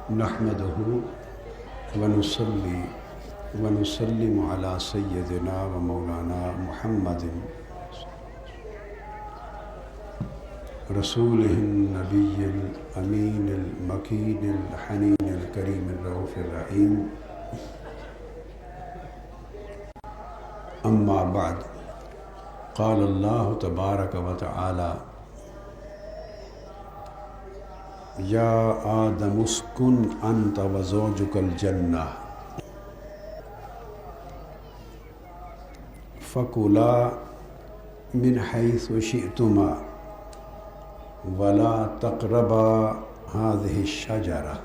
نحمده ونصلي ونسلم على سيدنا ومولانا محمد رسوله النبي الأمين المكين الحنين الكريم الرؤوف الرحيم. أما بعد، قال الله تبارك وتعالى: يا آدم اسكن أنت وزوجك الجنة فكلا من حيث شئتما ولا تقربا هذه الشجرة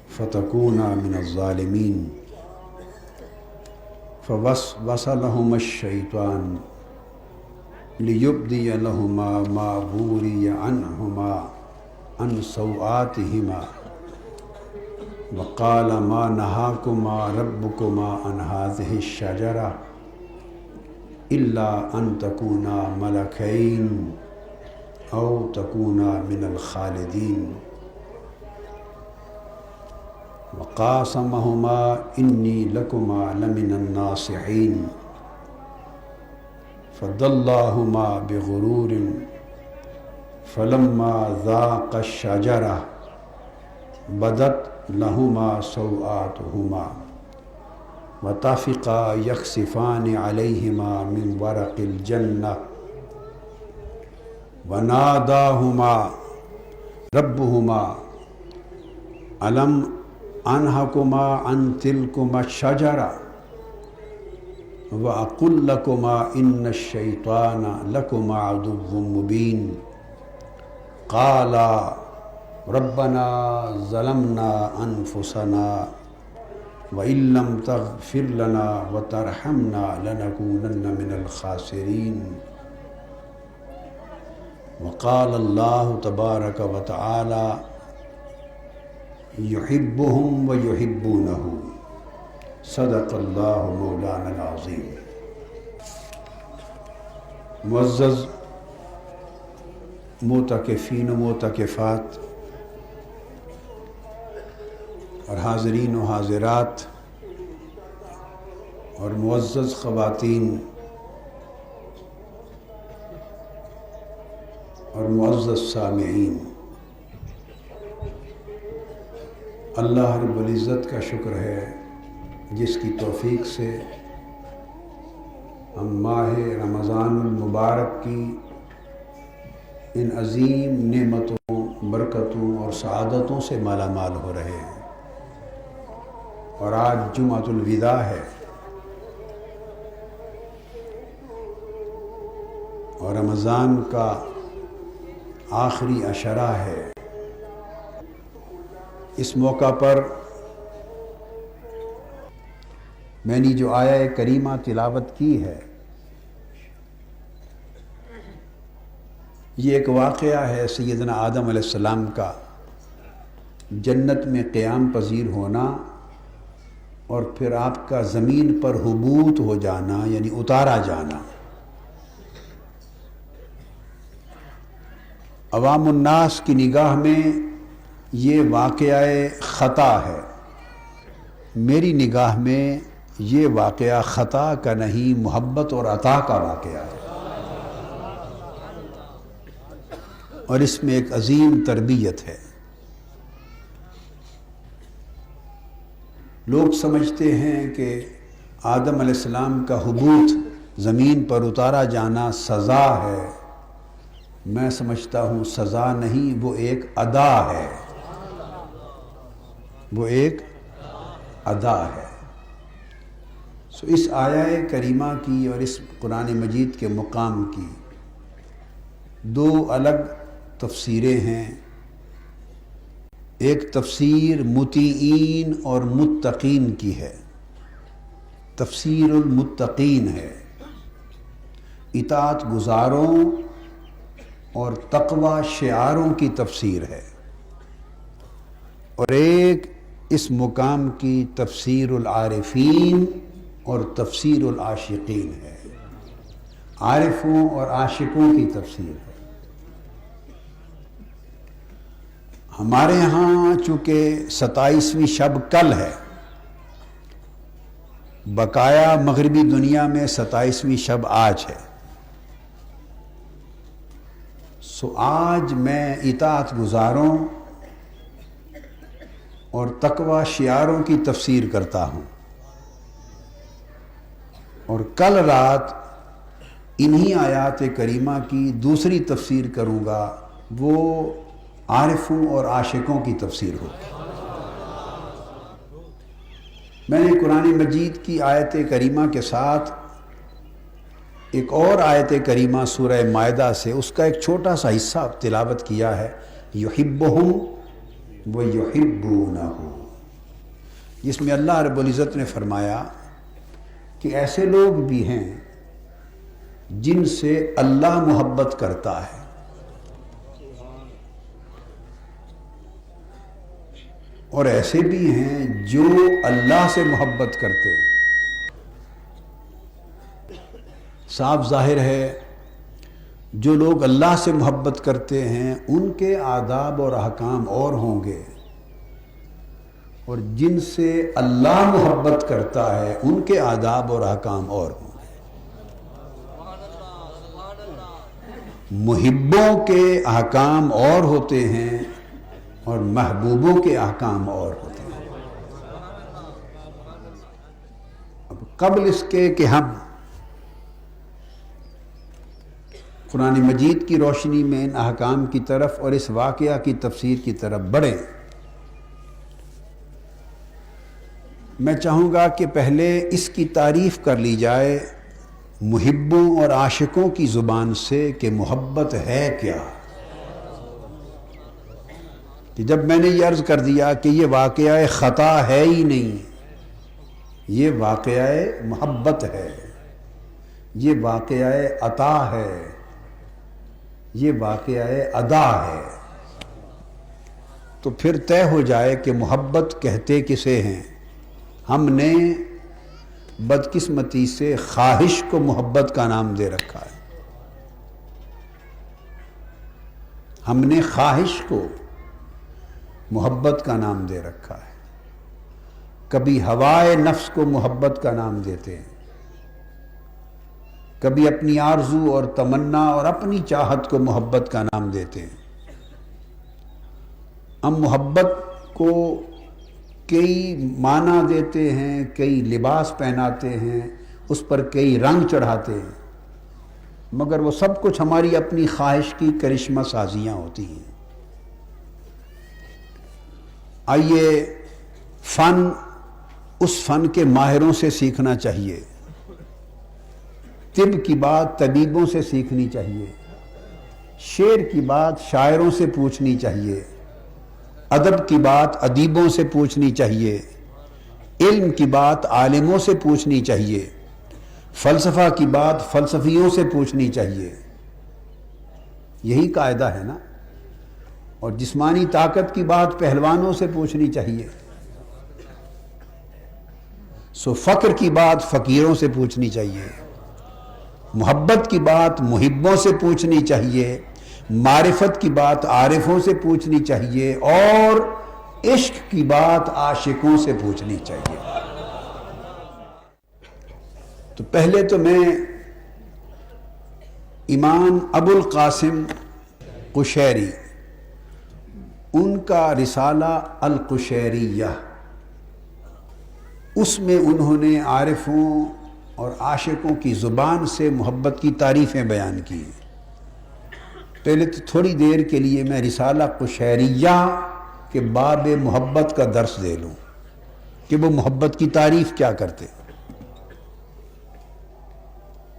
فتكونا من الظالمين. فوسوس لهما الشيطان ليبدي لهما ما وري عنهما عن سوآتهما وقال ما نهاكما ربكما عن هذه الشجرة إلا أن تكونا ملكين أو تكونا من الخالدين. وقاسمهما إني لكما لمن الناصحين فدلاهما بغرور فلما ذاقا الشجرة بدت لهما سوآتهما وطفقا يخصفان عليهما من ورق الجنة وناداهما ربهما ألم أنهكما عن تلكما الشجرة وأقل لكما إن الشيطان لكما عدو مبين. قالا ربنا ظلمنا أنفسنا وإن لم تغفر لنا وترحمنا لنكونن من الخاسرين. وقال الله تبارك وتعالى: يحبهم ويحبونه. صدق الله مولانا العظیم. معزز معتکفین و معتکفات اور حاضرین و حاضرات اور معزز خواتین اور معزز سامعین، اللہ رب العزت کا شکر ہے جس کی توفیق سے ہم ماہ رمضان المبارک کی ان عظیم نعمتوں، برکتوں اور سعادتوں سے مالا مال ہو رہے ہیں. اور آج جمعۃ الوداع ہے اور رمضان کا آخری عشرہ ہے. اس موقع پر میں نے جو آیہ کریمہ تلاوت کی ہے، یہ ایک واقعہ ہے سیدنا آدم علیہ السلام کا جنت میں قیام پذیر ہونا اور پھر آپ کا زمین پر حبوط ہو جانا، یعنی اتارا جانا. عوام الناس کی نگاہ میں یہ واقعہ خطا ہے. میری نگاہ میں یہ واقعہ خطا کا نہیں، محبت اور عطا کا واقعہ ہے، اور اس میں ایک عظیم تربیت ہے. لوگ سمجھتے ہیں کہ آدم علیہ السلام کا حبوط، زمین پر اتارا جانا سزا ہے. میں سمجھتا ہوں سزا نہیں، وہ ایک ادا ہے، وہ ایک ادا ہے. اس آیہ کریمہ کی اور اس قرآن مجید کے مقام کی دو الگ تفسیریں ہیں. ایک تفسیر مطیعین اور متقین کی ہے، تفسیر المتقین ہے، اطاعت گزاروں اور تقوی شعاروں کی تفسیر ہے. اور ایک اس مقام کی تفسیر العارفین اور تفسیر العاشقین ہے، عارفوں اور عاشقوں کی تفسیر ہے. ہمارے ہاں چونکہ 27ویں شب کل ہے، بقایا مغربی دنیا میں 27ویں شب آج ہے، سو آج میں اطاعت گزاروں اور تقوی شعاروں کی تفسیر کرتا ہوں، اور کل رات انہی آیات کریمہ کی دوسری تفسیر کروں گا، وہ عارفوں اور عاشقوں کی تفسیر ہوگی۔ میں نے قرآن مجید کی آیت کریمہ کے ساتھ ایک اور آیت کریمہ سورہ مائدہ سے اس کا ایک چھوٹا سا حصہ تلاوت کیا ہے، یحبہم ویحبونہ، جس میں اللہ رب العزت نے فرمایا کہ ایسے لوگ بھی ہیں جن سے اللہ محبت کرتا ہے، اور ایسے بھی ہیں جو اللہ سے محبت کرتے ہیں۔ صاف ظاہر ہے جو لوگ اللہ سے محبت کرتے ہیں ان کے آداب اور احکام اور ہوں گے، اور جن سے اللہ محبت کرتا ہے ان کے آداب اور احکام اور ہوں گے۔ محبوں کے احکام اور ہوتے ہیں اور محبوبوں کے احکام اور ہوتے ہیں۔ اب قبل اس کے کہ ہم قرآن مجید کی روشنی میں ان احکام کی طرف اور اس واقعہ کی تفسیر کی طرف بڑھیں، میں چاہوں گا کہ پہلے اس کی تعریف کر لی جائے محبوں اور عاشقوں کی زبان سے کہ محبت ہے کیا۔ کہ جب میں نے یہ عرض کر دیا کہ یہ واقعہ خطا ہے ہی نہیں، یہ واقعہ محبت ہے، یہ واقعہ عطا ہے، یہ واقعہ ادا ہے، تو پھر طے ہو جائے کہ محبت کہتے کسے ہیں۔ ہم نے بدقسمتی سے خواہش کو محبت کا نام دے رکھا ہے، ہم نے خواہش کو محبت کا نام دے رکھا ہے۔ کبھی ہوائے نفس کو محبت کا نام دیتے ہیں، کبھی اپنی آرزو اور تمنا اور اپنی چاہت کو محبت کا نام دیتے ہیں۔ ہم محبت کو کئی معنی دیتے ہیں، کئی لباس پہناتے ہیں، اس پر کئی رنگ چڑھاتے ہیں، مگر وہ سب کچھ ہماری اپنی خواہش کی کرشمہ سازیاں ہوتی ہیں۔ آئیے فن اس فن کے ماہروں سے سیکھنا چاہیے، طب کی بات طبیبوں سے سیکھنی چاہیے، شعر کی بات شاعروں سے پوچھنی چاہیے، ادب کی بات ادیبوں سے پوچھنی چاہیے، علم کی بات عالموں سے پوچھنی چاہیے، فلسفہ کی بات فلسفیوں سے پوچھنی چاہیے۔ یہی قاعدہ ہے نا۔ اور جسمانی طاقت کی بات پہلوانوں سے پوچھنی چاہیے، سو فقر کی بات فقیروں سے پوچھنی چاہیے، محبت کی بات محبوں سے پوچھنی چاہیے، معرفت کی بات عارفوں سے پوچھنی چاہیے، اور عشق کی بات عاشقوں سے پوچھنی چاہیے۔ تو پہلے تو میں امام ابو القاسم قشیری، ان کا رسالہ القشیریہ، اس میں انہوں نے عارفوں اور عاشقوں کی زبان سے محبت کی تعریفیں بیان کی۔ پہلے تو تھوڑی دیر کے لیے میں رسالہ قشیریہ کے باب محبت کا درس دے لوں کہ وہ محبت کی تعریف کیا کرتے۔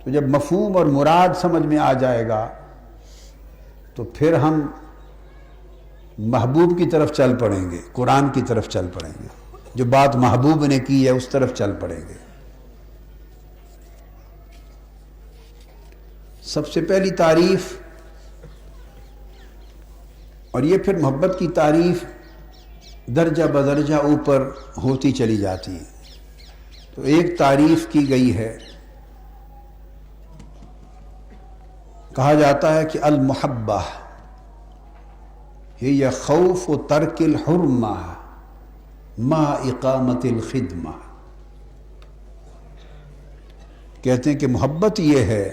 تو جب مفہوم اور مراد سمجھ میں آ جائے گا تو پھر ہم محبوب کی طرف چل پڑیں گے، قرآن کی طرف چل پڑیں گے، جو بات محبوب نے کی ہے اس طرف چل پڑیں گے۔ سب سے پہلی تعریف، اور یہ پھر محبت کی تعریف درجہ بدرجہ اوپر ہوتی چلی جاتی ہے۔ تو ایک تعریف کی گئی ہے، کہا جاتا ہے کہ المحبہ ہی خوف و ترک الحرمہ ما اقامت الخدمہ. کہتے ہیں کہ محبت یہ ہے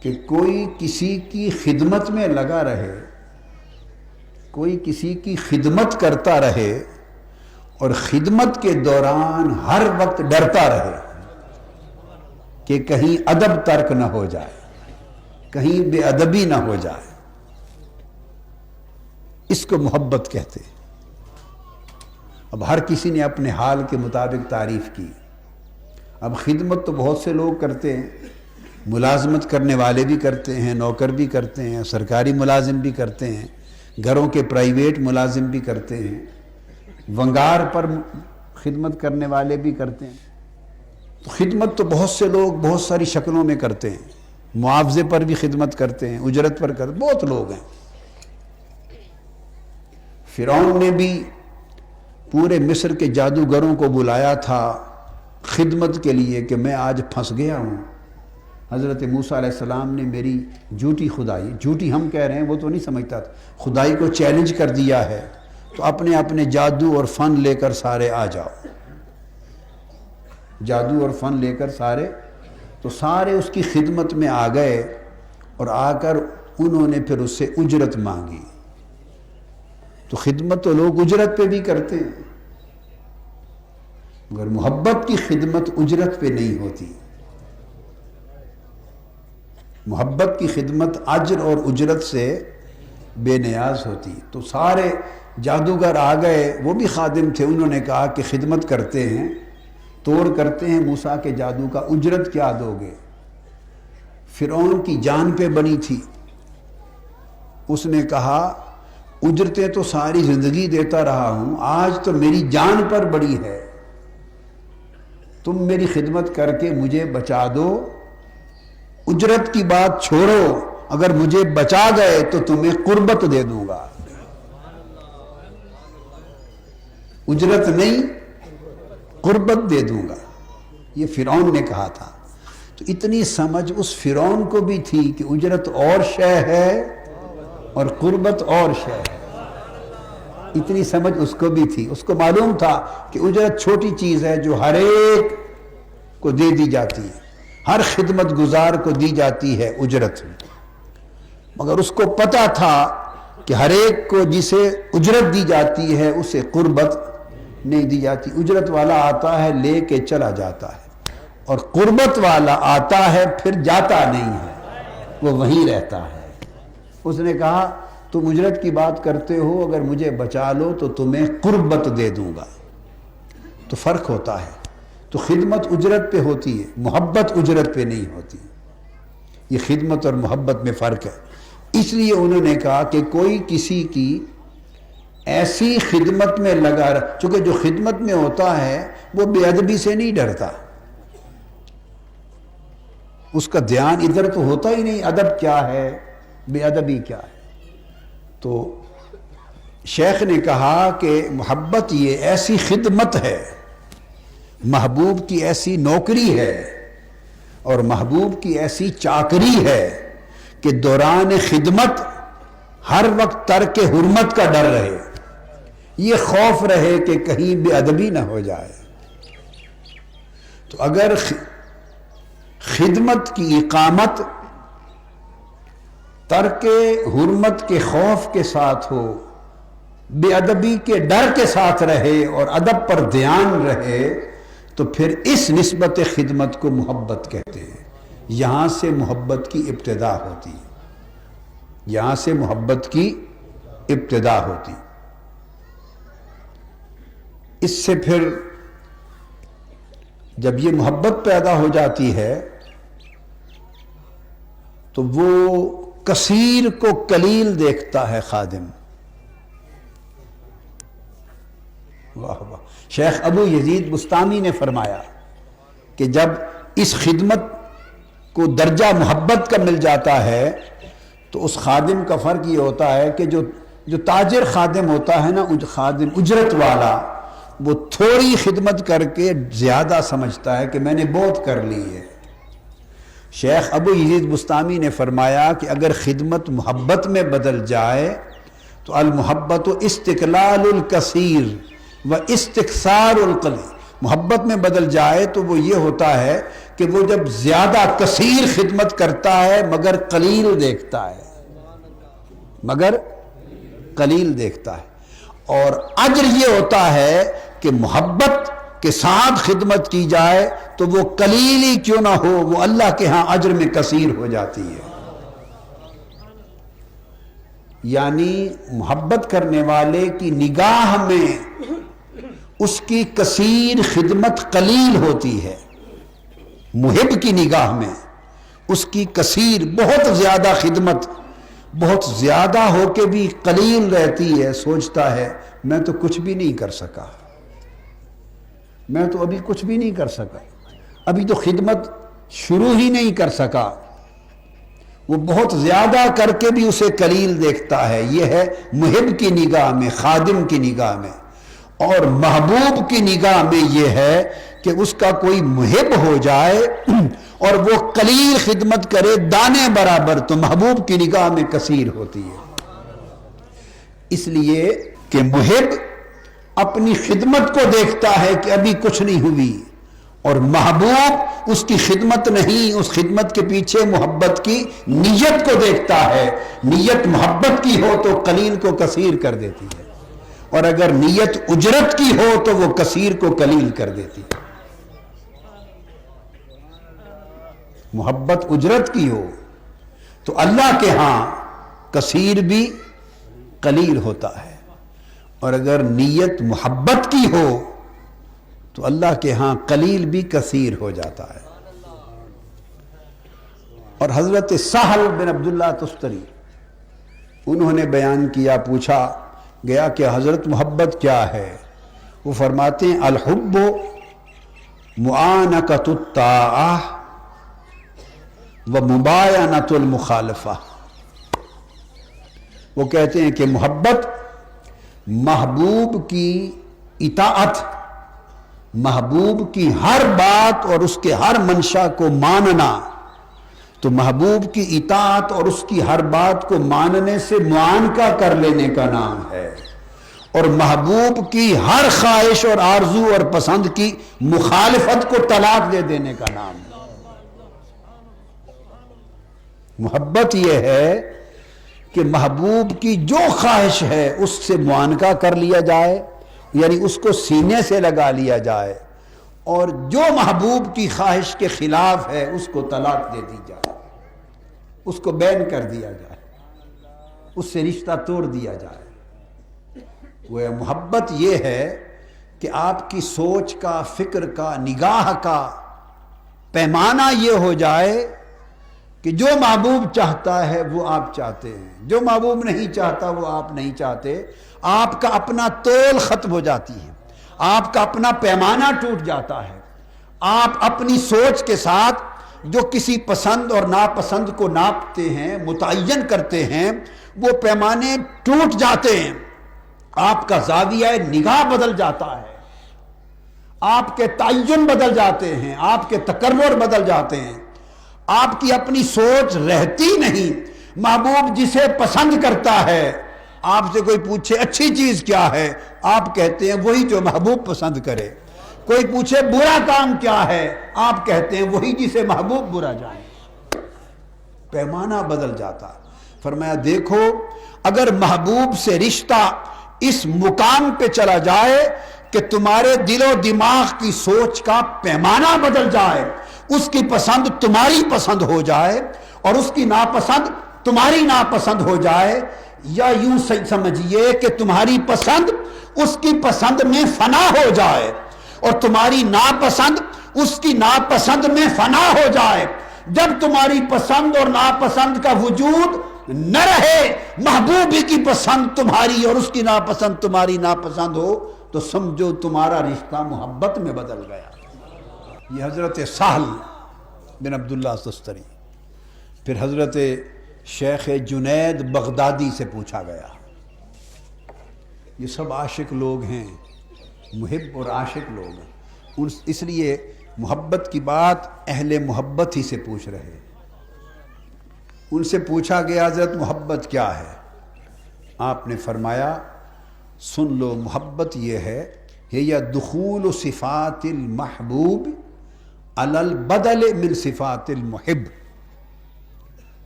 کہ کوئی کسی کی خدمت میں لگا رہے، کوئی کسی کی خدمت کرتا رہے اور خدمت کے دوران ہر وقت ڈرتا رہے کہ کہیں ادب ترک نہ ہو جائے، کہیں بے ادبی نہ ہو جائے. اس کو محبت کہتے ہیں. اب ہر کسی نے اپنے حال کے مطابق تعریف کی. اب خدمت تو بہت سے لوگ کرتے ہیں، ملازمت کرنے والے بھی کرتے ہیں، نوکر بھی کرتے ہیں، سرکاری ملازم بھی کرتے ہیں، گھروں کے پرائیویٹ ملازم بھی کرتے ہیں، ونگار پر خدمت کرنے والے بھی کرتے ہیں. تو خدمت تو بہت سے لوگ بہت ساری شکلوں میں کرتے ہیں. معاوضے پر بھی خدمت کرتے ہیں، اجرت پر کرتے ہیں، بہت لوگ ہیں. فرعون نے بھی پورے مصر کے جادوگروں کو بلایا تھا خدمت کے لیے کہ میں آج پھنس گیا ہوں. حضرت موسیٰ علیہ السلام نے میری جھوٹی خدائی، جھوٹی ہم کہہ رہے ہیں، وہ تو نہیں سمجھتا تھا، خدائی کو چیلنج کر دیا ہے، تو اپنے اپنے جادو اور فن لے کر سارے آ جاؤ. جادو اور فن لے کر سارے، تو سارے اس کی خدمت میں آ گئے اور آ کر انہوں نے پھر اس سے اجرت مانگی. تو خدمت تو لوگ اجرت پہ بھی کرتے ہیں، مگر محبت کی خدمت اجرت پہ نہیں ہوتی. محبت کی خدمت اجر اور اجرت سے بے نیاز ہوتی. تو سارے جادوگر آ گئے، وہ بھی خادم تھے، انہوں نے کہا کہ خدمت کرتے ہیں، توڑ کرتے ہیں موسیٰ کے جادو کا، اجرت کیا دو گے؟ فرعون کی جان پہ بنی تھی. اس نے کہا اجرتیں تو ساری زندگی دیتا رہا ہوں، آج تو میری جان پر بڑی ہے، تم میری خدمت کر کے مجھے بچا دو. اجرت کی بات چھوڑو، اگر مجھے بچا گئے تو تمہیں قربت دے دوں گا. اجرت نہیں، قربت دے دوں گا، یہ فرعون نے کہا تھا. تو اتنی سمجھ اس فرعون کو بھی تھی کہ اجرت اور شے ہے اور قربت اور شے ہے. اتنی سمجھ اس کو بھی تھی. اس کو معلوم تھا کہ اجرت چھوٹی چیز ہے جو ہر ایک کو دے دی جاتی ہے، ہر خدمت گزار کو دی جاتی ہے اجرت. مگر اس کو پتا تھا کہ ہر ایک کو جسے اجرت دی جاتی ہے اسے قربت نہیں دی جاتی. اجرت والا آتا ہے لے کے چلا جاتا ہے، اور قربت والا آتا ہے پھر جاتا نہیں ہے، وہ وہیں رہتا ہے. اس نے کہا تم اجرت کی بات کرتے ہو، اگر مجھے بچا لو تو تمہیں قربت دے دوں گا. تو فرق ہوتا ہے. تو خدمت اجرت پہ ہوتی ہے، محبت اجرت پہ نہیں ہوتی. یہ خدمت اور محبت میں فرق ہے. اس لیے انہوں نے کہا کہ کوئی کسی کی ایسی خدمت میں لگا رہا، چونکہ جو خدمت میں ہوتا ہے وہ بے ادبی سے نہیں ڈرتا، اس کا دھیان ادھر تو ہوتا ہی نہیں ادب کیا ہے، بے ادبی کیا ہے. تو شیخ نے کہا کہ محبت یہ ایسی خدمت ہے، محبوب کی ایسی نوکری ہے اور محبوب کی ایسی چاکری ہے کہ دوران خدمت ہر وقت ترک حرمت کا ڈر رہے، یہ خوف رہے کہ کہیں بے ادبی نہ ہو جائے. تو اگر خدمت کی اقامت ترک حرمت کے خوف کے ساتھ ہو، بے ادبی کے ڈر کے ساتھ رہے اور ادب پر دھیان رہے، تو پھر اس نسبت خدمت کو محبت کہتے ہیں. یہاں سے محبت کی ابتدا ہوتی، یہاں سے محبت کی ابتدا ہوتی. اس سے پھر جب یہ محبت پیدا ہو جاتی ہے تو وہ کثیر کو قلیل دیکھتا ہے خادم. واہ واہ. شیخ ابو یزید بستامی نے فرمایا کہ جب اس خدمت کو درجہ محبت کا مل جاتا ہے تو اس خادم کا فرق یہ ہوتا ہے کہ جو تاجر خادم ہوتا ہے نا، خادم اجرت والا، وہ تھوڑی خدمت کر کے زیادہ سمجھتا ہے کہ میں نے بہت کر لی ہے. شیخ ابو یزید بستامی نے فرمایا کہ اگر خدمت محبت میں بدل جائے تو المحبت استقلال الکثیر و استکثار القلیل، محبت میں بدل جائے تو وہ یہ ہوتا ہے کہ وہ جب زیادہ کثیر خدمت کرتا ہے مگر قلیل دیکھتا ہے، مگر قلیل دیکھتا ہے۔ اور اجر یہ ہوتا ہے کہ محبت کے ساتھ خدمت کی جائے تو وہ قلیل ہی کیوں نہ ہو، وہ اللہ کے ہاں اجر میں کثیر ہو جاتی ہے۔ یعنی محبت کرنے والے کی نگاہ میں اس کی کثیر خدمت قلیل ہوتی ہے، محب کی نگاہ میں اس کی کثیر بہت زیادہ خدمت بہت زیادہ ہو کے بھی قلیل رہتی ہے۔ سوچتا ہے میں تو کچھ بھی نہیں کر سکا، میں تو ابھی کچھ بھی نہیں کر سکا، ابھی تو خدمت شروع ہی نہیں کر سکا، وہ بہت زیادہ کر کے بھی اسے قلیل دیکھتا ہے۔ یہ ہے محب کی نگاہ میں، خادم کی نگاہ میں۔ اور محبوب کی نگاہ میں یہ ہے کہ اس کا کوئی محب ہو جائے اور وہ قلیل خدمت کرے دانے برابر، تو محبوب کی نگاہ میں کثیر ہوتی ہے۔ اس لیے کہ محب اپنی خدمت کو دیکھتا ہے کہ ابھی کچھ نہیں ہوئی، اور محبوب اس کی خدمت نہیں، اس خدمت کے پیچھے محبت کی نیت کو دیکھتا ہے۔ نیت محبت کی ہو تو قلیل کو کثیر کر دیتی ہے، اور اگر نیت اجرت کی ہو تو وہ کثیر کو قلیل کر دیتی ہے۔ محبت اجرت کی ہو تو اللہ کے ہاں کثیر بھی قلیل ہوتا ہے، اور اگر نیت محبت کی ہو تو اللہ کے ہاں قلیل بھی کثیر ہو جاتا ہے۔ اور حضرت سہل بن عبداللہ تستری انہوں نے بیان کیا، پوچھا گیا کہ حضرت محبت کیا ہے؟ وہ فرماتے ہیں الحب معانقۃ الطاعہ و مباینۃ المخالفہ۔ وہ کہتے ہیں کہ محبت محبوب کی اطاعت، محبوب کی ہر بات اور اس کے ہر منشا کو ماننا، تو محبوب کی اطاعت اور اس کی ہر بات کو ماننے سے معانقہ کر لینے کا نام ہے، اور محبوب کی ہر خواہش اور آرزو اور پسند کی مخالفت کو طلاق دے دینے کا نام ہے۔ محبت یہ ہے کہ محبوب کی جو خواہش ہے اس سے معانقہ کر لیا جائے، یعنی اس کو سینے سے لگا لیا جائے، اور جو محبوب کی خواہش کے خلاف ہے اس کو طلاق دے دی جائے، اس کو بین کر دیا جائے، اس سے رشتہ توڑ دیا جائے۔ وہ محبت یہ ہے کہ آپ کی سوچ کا، فکر کا، نگاہ کا پیمانہ یہ ہو جائے کہ جو محبوب چاہتا ہے وہ آپ چاہتے ہیں، جو محبوب نہیں چاہتا وہ آپ نہیں چاہتے۔ آپ کا اپنا تول ختم ہو جاتی ہے، آپ کا اپنا پیمانہ ٹوٹ جاتا ہے، آپ اپنی سوچ کے ساتھ جو کسی پسند اور ناپسند کو ناپتے ہیں، متعین کرتے ہیں، وہ پیمانے ٹوٹ جاتے ہیں، آپ کا زاویہ نگاہ بدل جاتا ہے، آپ کے تعین بدل جاتے ہیں، آپ کے تقرر بدل جاتے ہیں، آپ کی اپنی سوچ رہتی نہیں۔ محبوب جسے پسند کرتا ہے، آپ سے کوئی پوچھے اچھی چیز کیا ہے، آپ کہتے ہیں وہی جو محبوب پسند کرے۔ کوئی پوچھے برا کام کیا ہے، آپ کہتے ہیں وہی جسے محبوب برا جانے۔ پیمانہ بدل جاتا۔ فرمایا دیکھو اگر محبوب سے رشتہ اس مقام پہ چلا جائے کہ تمہارے دل و دماغ کی سوچ کا پیمانہ بدل جائے، اس کی پسند تمہاری پسند ہو جائے اور اس کی ناپسند تمہاری ناپسند ہو جائے، یا یوں سمجھیے کہ تمہاری پسند اس کی پسند میں فنا ہو جائے اور تمہاری ناپسند اس کی ناپسند میں فنا ہو جائے۔ جب تمہاری پسند اور ناپسند کا وجود نہ رہے، محبوب کی پسند تمہاری اور اس کی ناپسند تمہاری ناپسند ہو، تو سمجھو تمہارا رشتہ محبت میں بدل گیا۔ یہ حضرت سہل بن عبداللہ تستری۔ پھر حضرت شیخ جنید بغدادی سے پوچھا گیا، یہ سب عاشق لوگ ہیں، محب اور عاشق لوگ ہیں، اس لیے محبت کی بات اہل محبت ہی سے پوچھ رہے۔ ان سے پوچھا گیا حضرت محبت کیا ہے؟ آپ نے فرمایا سن لو، محبت یہ ہے یا دخول صفات المحبوب علی البدل من صفات المحب۔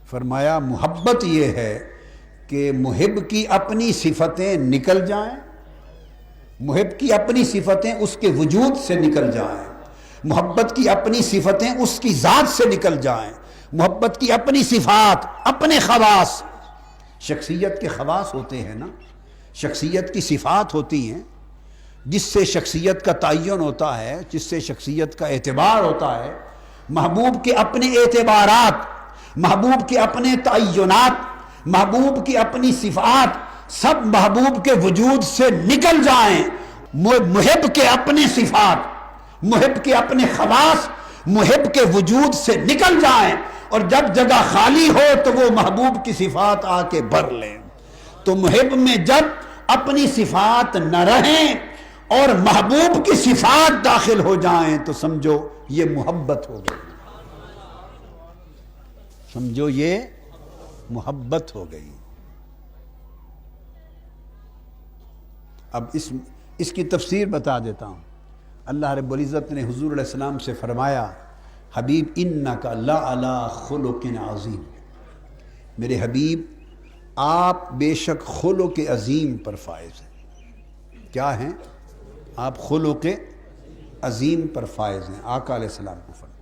فرمایا محبت یہ ہے کہ محب کی اپنی صفتیں نکل جائیں، محب کی اپنی صفتیں اس کے وجود سے نکل جائیں، محبت کی اپنی صفتیں اس کی ذات سے نکل جائیں، محبت کی اپنی صفات، اپنے خواص، شخصیت کے خواص ہوتے ہیں نا، شخصیت کی صفات ہوتی ہیں جس سے شخصیت کا تعین ہوتا ہے، جس سے شخصیت کا اعتبار ہوتا ہے۔ محبوب کے اپنے اعتبارات، محبوب کے اپنے تعینات، محبوب کی اپنی صفات سب محبوب کے وجود سے نکل جائیں، محب کے اپنے صفات، محب کے اپنے خواص محب کے وجود سے نکل جائیں، اور جب جگہ خالی ہو تو وہ محبوب کی صفات آ کے بھر لیں۔ تو محب میں جب اپنی صفات نہ رہیں اور محبوب کی صفات داخل ہو جائیں تو سمجھو یہ محبت ہو گئی، سمجھو یہ محبت ہو گئی۔ اب اس کی تفسیر بتا دیتا ہوں۔ اللہ رب العزت نے حضور علیہ السلام سے فرمایا حبیب انک لعلی خلق عظیم، میرے حبیب آپ بے شک خلق عظیم پر فائز ہیں۔ کیا ہیں آپ؟ خلق عظیم پر فائز ہیں، آقا علیہ السلام کو فرمایا۔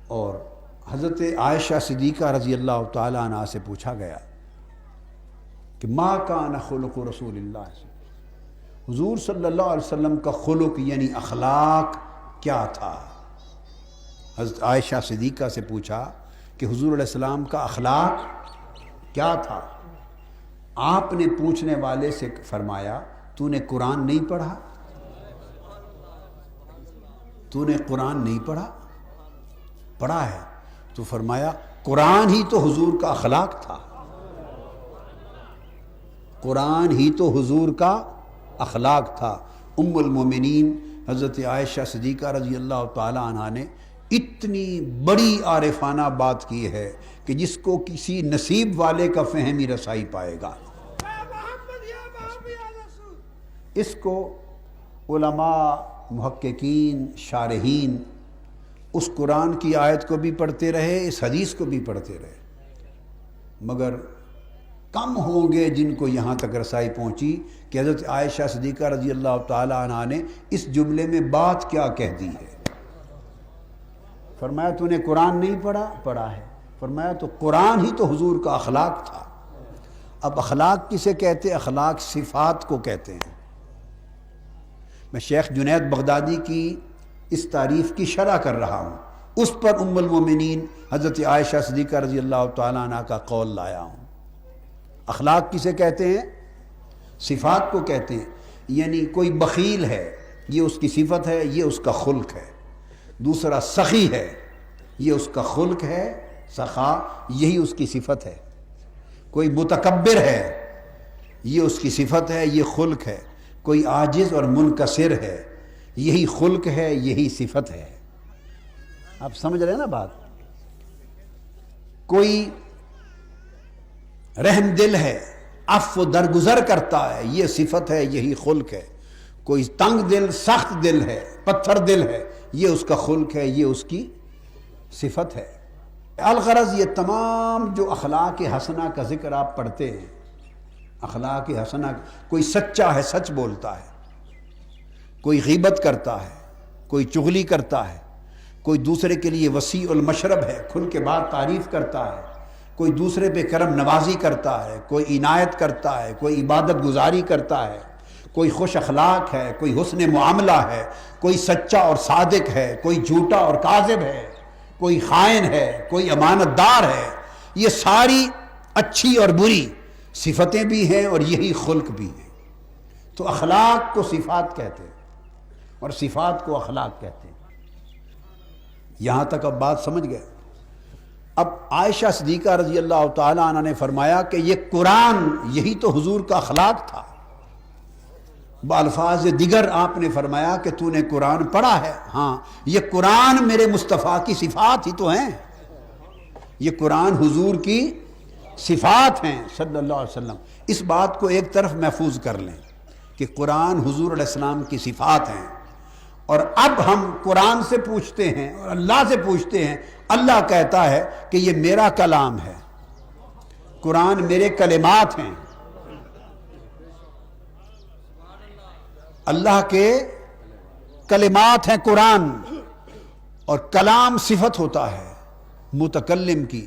اور حضرت عائشہ صدیقہ رضی اللہ تعالیٰ عنہ سے پوچھا گیا کہ ما کان خلق رسول اللہ، حضور صلی اللہ علیہ وسلم کا خلق یعنی اخلاق کیا تھا؟ حضرت عائشہ صدیقہ سے پوچھا کہ حضور علیہ السلام کا اخلاق کیا تھا؟ آپ نے پوچھنے والے سے فرمایا تو نے قرآن نہیں پڑھا؟ تو نے قرآن نہیں پڑھا؟ پڑھا ہے۔ تو فرمایا قرآن ہی تو حضور کا اخلاق تھا، قرآن ہی تو حضور کا اخلاق تھا۔ ام المومنین حضرت عائشہ صدیقہ رضی اللہ تعالی عنہ نے اتنی بڑی عارفانہ بات کی ہے کہ جس کو کسی نصیب والے کا فہم ہی رسائی پائے گا۔ اس کو علماء، محققین، شارحین اس قرآن کی آیت کو بھی پڑھتے رہے، اس حدیث کو بھی پڑھتے رہے، مگر کم ہوں گے جن کو یہاں تک رسائی پہنچی کہ حضرت عائشہ صدیقہ رضی اللہ تعالی عنہ نے اس جملے میں بات کیا کہہ دی ہے۔ فرمایا تو نے قرآن نہیں پڑھا؟ پڑھا ہے۔ فرمایا تو قرآن ہی تو حضور کا اخلاق تھا۔ اب اخلاق کسے کہتے؟ اخلاق صفات کو کہتے ہیں۔ میں شیخ جنید بغدادی کی اس تعریف کی شرح کر رہا ہوں، اس پر ام المومنین حضرت عائشہ صدیقہ رضی اللہ تعالیٰ عنہ کا قول لایا ہوں۔ اخلاق کسے کہتے ہیں؟ صفات کو کہتے ہیں۔ یعنی کوئی بخیل ہے، یہ اس کی صفت ہے، یہ اس کا خلق ہے۔ دوسرا سخی ہے، یہ اس کا خلق ہے، سخا یہی اس کی صفت ہے۔ کوئی متکبر ہے، یہ اس کی صفت ہے، یہ خلق ہے۔ کوئی عاجز اور منکسر ہے، یہی خلق ہے، یہی صفت ہے۔ آپ سمجھ رہے ہیں نا بات؟ کوئی رحم دل ہے، عفو درگزر کرتا ہے، یہ صفت ہے، یہی خلق ہے۔ کوئی تنگ دل، سخت دل ہے، پتھر دل ہے، یہ اس کا خلق ہے، یہ اس کی صفت ہے۔ الغرض یہ تمام جو اخلاق حسنہ کا ذکر آپ پڑھتے ہیں، اخلاق حسنہ، کوئی سچا ہے، سچ بولتا ہے، کوئی غیبت کرتا ہے، کوئی چغلی کرتا ہے، کوئی دوسرے کے لیے وسیع المشرب ہے، کھل کے بات تعریف کرتا ہے، کوئی دوسرے پہ کرم نوازی کرتا ہے، کوئی عنایت کرتا ہے، کوئی عبادت گزاری کرتا ہے، کوئی خوش اخلاق ہے، کوئی حسن معاملہ ہے، کوئی سچا اور صادق ہے، کوئی جھوٹا اور کاذب ہے، کوئی خائن ہے، کوئی امانت دار ہے۔ یہ ساری اچھی اور بری صفتیں بھی ہیں اور یہی خلق بھی ہیں۔ تو اخلاق کو صفات کہتے ہیں اور صفات کو اخلاق کہتے ہیں۔ یہاں تک اب بات سمجھ گئے؟ اب عائشہ صدیقہ رضی اللہ تعالی عنہ نے فرمایا کہ یہ قرآن یہی تو حضور کا اخلاق تھا۔ بالفاظ دیگر آپ نے فرمایا کہ تو نے قرآن پڑھا ہے؟ ہاں، یہ قرآن میرے مصطفیٰ کی صفات ہی تو ہیں، یہ قرآن حضور کی صفات ہیں صلی اللہ علیہ وسلم. اس بات کو ایک طرف محفوظ کر لیں کہ قرآن حضور علیہ السلام کی صفات ہیں. اور اب ہم قرآن سے پوچھتے ہیں اور اللہ سے پوچھتے ہیں. اللہ کہتا ہے کہ یہ میرا کلام ہے، قرآن میرے کلمات ہیں. اللہ کے کلمات ہیں قرآن، اور کلام صفت ہوتا ہے متکلم کی.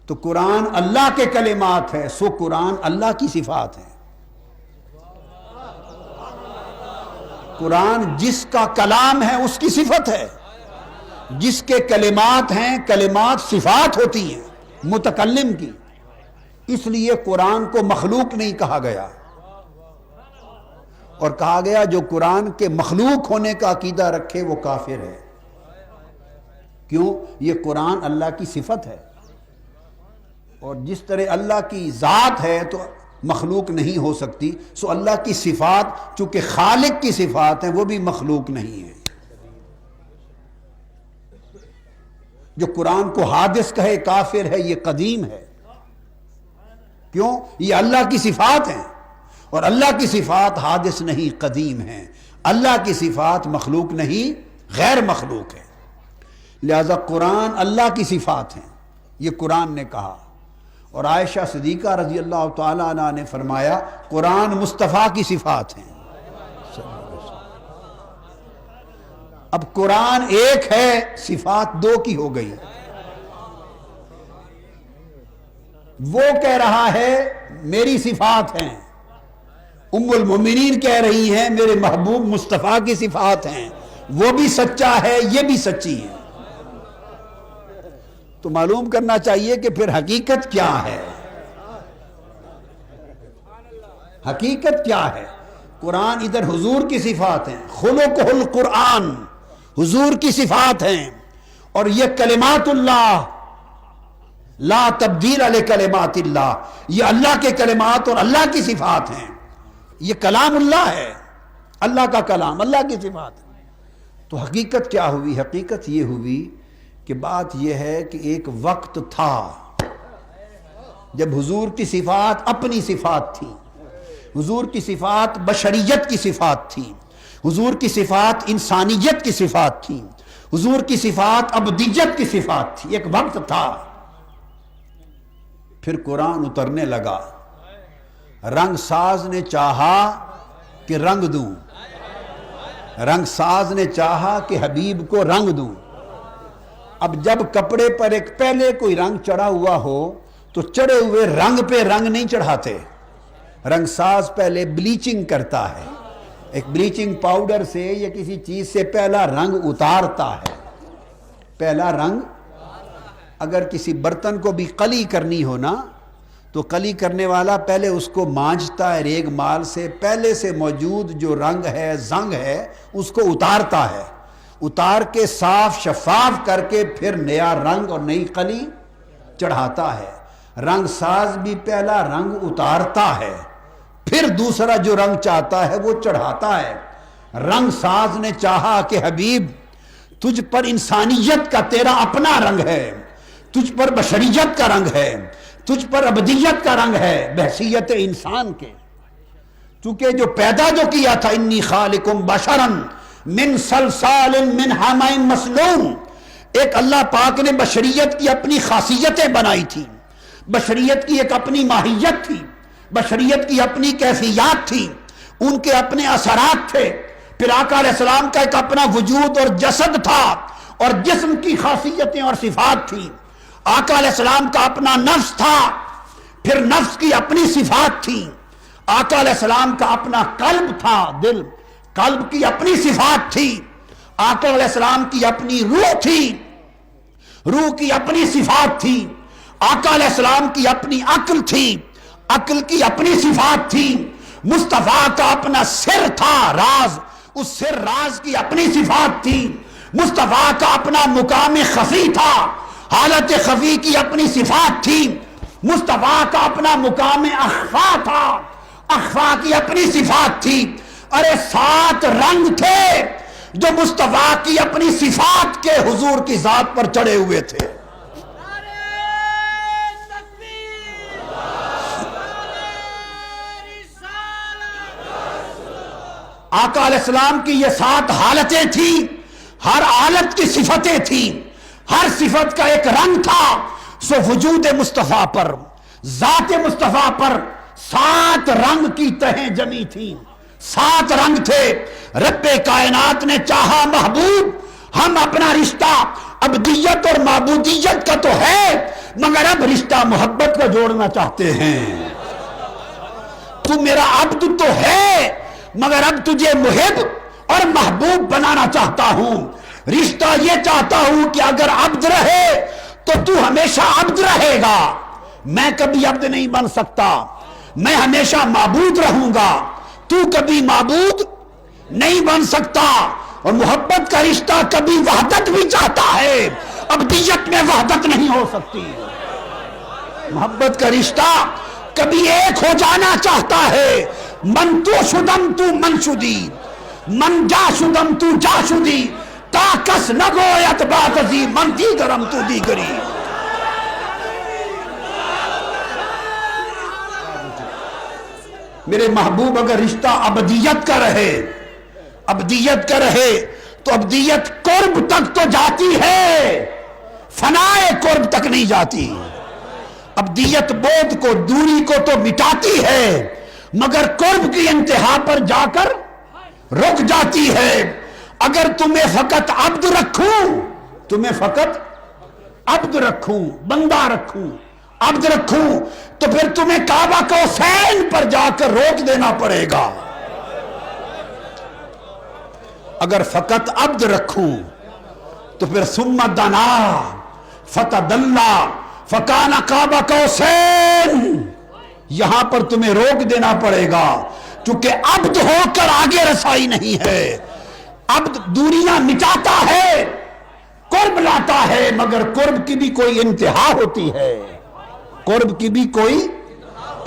تو قرآن اللہ کے کلمات ہے، سو قرآن اللہ کی صفات ہے. قرآن جس کا کلام ہے اس کی صفت ہے، جس کے کلمات ہیں کلمات صفات ہوتی ہیں متکلم کی. اس لیے قرآن کو مخلوق نہیں کہا گیا، اور کہا گیا جو قرآن کے مخلوق ہونے کا عقیدہ رکھے وہ کافر ہے. کیوں؟ یہ قرآن اللہ کی صفت ہے، اور جس طرح اللہ کی ذات ہے تو مخلوق نہیں ہو سکتی. سو اللہ کی صفات چونکہ خالق کی صفات ہیں وہ بھی مخلوق نہیں ہیں. جو قرآن کو حادث کہے کافر ہے، یہ قدیم ہے. کیوں؟ یہ اللہ کی صفات ہیں، اور اللہ کی صفات حادث نہیں قدیم ہیں. اللہ کی صفات مخلوق نہیں غیر مخلوق ہے. لہذا قرآن اللہ کی صفات ہیں، یہ قرآن نے کہا. اور عائشہ صدیقہ رضی اللہ تعالیٰ عنہ نے فرمایا قرآن مصطفیٰ کی صفات ہیں. اب قرآن ایک ہے، صفات دو کی ہو گئی. وہ کہہ رہا ہے میری صفات ہیں، ام المومنین کہہ رہی ہیں میرے محبوب مصطفیٰ کی صفات ہیں. وہ بھی سچا ہے، یہ بھی سچی ہے. تو معلوم کرنا چاہیے کہ پھر حقیقت کیا ہے. حقیقت کیا ہے؟ قرآن ادھر حضور کی صفات ہیں، خلقہ القرآن حضور کی صفات ہیں، اور یہ کلمات اللہ لا تبدیل لکلمات اللہ، یہ اللہ کے کلمات اور اللہ کی صفات ہیں. یہ کلام اللہ ہے، اللہ کا کلام، اللہ کی صفات ہے. تو حقیقت کیا ہوئی؟ حقیقت یہ ہوئی کہ بات یہ ہے کہ ایک وقت تھا جب حضور کی صفات اپنی صفات تھی، حضور کی صفات بشریت کی صفات تھی، حضور کی صفات انسانیت کی صفات تھی، حضور کی صفات ابدیت کی صفات تھی. ایک وقت تھا. پھر قرآن اترنے لگا. رنگ ساز نے چاہا کہ رنگ دوں، رنگ ساز نے چاہا کہ حبیب کو رنگ دوں. اب جب کپڑے پر ایک پہلے کوئی رنگ چڑھا ہوا ہو تو چڑھے ہوئے رنگ پہ رنگ نہیں چڑھاتے. رنگ ساز پہلے بلیچنگ کرتا ہے، ایک بلیچنگ پاؤڈر سے یا کسی چیز سے پہلا رنگ اتارتا ہے. پہلا رنگ اگر کسی برتن کو بھی قلی کرنی ہو نا تو قلی کرنے والا پہلے اس کو مانجتا ہے ریگ مال سے، پہلے سے موجود جو رنگ ہے زنگ ہے اس کو اتارتا ہے. اتار کے صاف شفاف کر کے پھر نیا رنگ اور نئی قلی چڑھاتا ہے. رنگ ساز بھی پہلا رنگ اتارتا ہے، پھر دوسرا جو رنگ چاہتا ہے وہ چڑھاتا ہے. رنگ ساز نے چاہا کہ حبیب تجھ پر انسانیت کا تیرا اپنا رنگ ہے، تجھ پر بشریت کا رنگ ہے، تجھ پر ابدیت کا رنگ ہے بحیثیت انسان کے. چونکہ جو پیدا جو کیا تھا انی خالقم بشرا من صلصال من حمإ مسنون، ایک اللہ پاک نے بشریت کی اپنی خاصیتیں بنائی تھی، بشریت کی ایک اپنی ماہیت تھی، بشریت کی اپنی کیفیات تھی، ان کے اپنے اثرات تھے. پھر آقا علیہ السلام کا ایک اپنا وجود اور جسد تھا اور جسم کی خاصیتیں اور صفات تھی. آقا علیہ السلام کا اپنا نفس تھا، پھر نفس کی اپنی صفات تھی. آقا علیہ السلام کا اپنا قلب تھا، دل، قلب کی اپنی صفات تھی. آقا علیہ السلام کی اپنی روح تھی، روح کی اپنی صفات تھی. آقا علیہ السلام کی اپنی عقل تھی، عقل کی اپنی صفات تھی. مصطفیٰ کا اپنا سر تھا، راز، اس سر راز کی اپنی صفات تھی. مصطفیٰ کا اپنا مقام خفی تھا، حالت خفی کی اپنی صفات تھی. مصطفیٰ کا اپنا مقام اخفا تھا، اخفا کی اپنی صفات تھی. ارے 7 رنگ تھے جو مصطفیٰ کی اپنی صفات کے حضور کی ذات پر چڑھے ہوئے تھے. آقا علیہ السلام کی یہ 7 حالتیں تھیں، ہر حالت کی صفتیں تھیں، ہر صفت کا ایک رنگ تھا. سو وجود مصطفیٰ پر، ذات مصطفیٰ پر 7 رنگ کی تہیں جمی تھیں. 7 رنگ تھے. رب کائنات نے چاہا محبوب ہم اپنا رشتہ ابدیت اور معبودیت کا تو ہے، مگر اب رشتہ محبت کا جوڑنا چاہتے ہیں. تو میرا عبد تو ہے، مگر اب تجھے محب اور محبوب بنانا چاہتا ہوں. رشتہ یہ چاہتا ہوں کہ اگر عبد رہے تو تو ہمیشہ عبد رہے گا. میں کبھی عبد نہیں بن سکتا، میں ہمیشہ معبود رہوں گا. تو کبھی معبود نہیں بن سکتا. اور محبت کا رشتہ کبھی وحدت بھی چاہتا ہے، ابدیت میں وحدت نہیں ہو سکتی. محبت کا رشتہ کبھی ایک ہو جانا چاہتا ہے. من تو شدم تو من شدی، من جا شدم تو جا شدی، تا کس نگویت بات ازی من دیگرم تو دیگری. میرے محبوب اگر رشتہ ابدیت کا رہے، ابدیت کا رہے تو ابدیت قرب تک تو جاتی ہے، فنائے قرب تک نہیں جاتی. ابدیت بود کو، دوری کو تو مٹاتی ہے، مگر قرب کی انتہا پر جا کر رک جاتی ہے. اگر تمہیں فقط عبد رکھوں، تمہیں فقط عبد رکھوں، بندہ رکھوں، عبد رکھوں، تو پھر تمہیں کعبہ قوسین پر جا کر روک دینا پڑے گا. اگر فقط عبد رکھوں تو پھر ثم دنا فتدلا فکان قاب قوسین، یہاں پر تمہیں روک دینا پڑے گا، چونکہ عبد ہو کر آگے رسائی نہیں ہے. عبد دوریاں مٹاتا ہے، قرب لاتا ہے، مگر قرب کی بھی کوئی انتہا ہوتی ہے. قرب کی بھی کوئی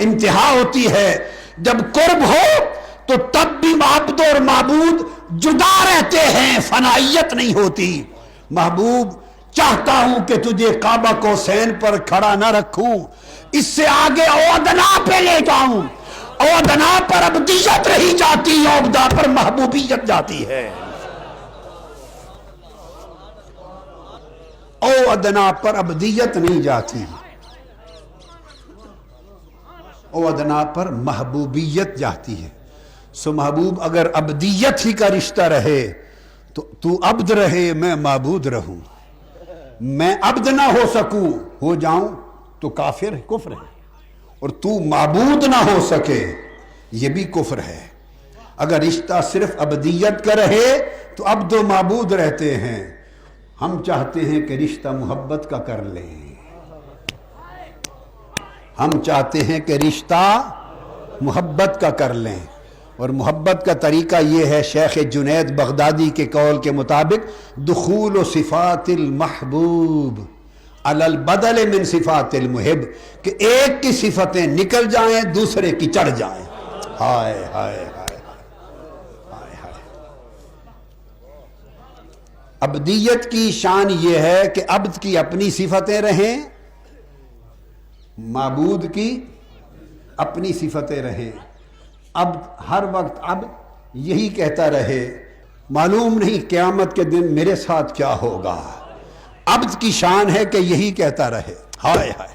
انتہا ہوتی ہے. جب قرب ہو تو تب بھی عبد اور معبود جدا رہتے ہیں، فنائیت نہیں ہوتی. محبوب چاہتا ہوں کہ تجھے کعبہ قوسین پر کھڑا نہ رکھوں، اس سے آگے اودنا پہ لے جاؤں. اودنا پر ابدیت رہی جاتی، اودنا پر محبوبیت جاتی ہے. اودنا پر ابدیت نہیں جاتی، اودنا پر محبوبیت جاتی ہے. سو محبوب اگر ابدیت ہی کا رشتہ رہے تو عبد رہے، میں معبود رہوں. میں عبد نہ ہو سکوں، ہو جاؤں تو کافر ہے، کفر ہے. اور تو معبود نہ ہو سکے، یہ بھی کفر ہے. اگر رشتہ صرف ابدیت کا رہے تو عبد و معبود رہتے ہیں. ہم چاہتے ہیں کہ رشتہ محبت کا کر لیں. ہم چاہتے ہیں کہ رشتہ محبت کا کر لیں. اور محبت کا طریقہ یہ ہے، شیخ جنید بغدادی کے قول کے مطابق، دخول صفات المحبوب علی البدل من صفات المحب، کہ ایک کی صفتیں نکل جائیں دوسرے کی چڑھ جائیں. ہائے ہائے ہائے ہائے ہائے. ابدیت کی شان یہ ہے کہ عبد کی اپنی صفتیں رہیں، معبود کی اپنی صفتیں رہیں. عبد ہر وقت عبد یہی کہتا رہے، معلوم نہیں قیامت کے دن میرے ساتھ کیا ہوگا. عبد کی شان ہے کہ یہی کہتا رہے. ہائے ہائے.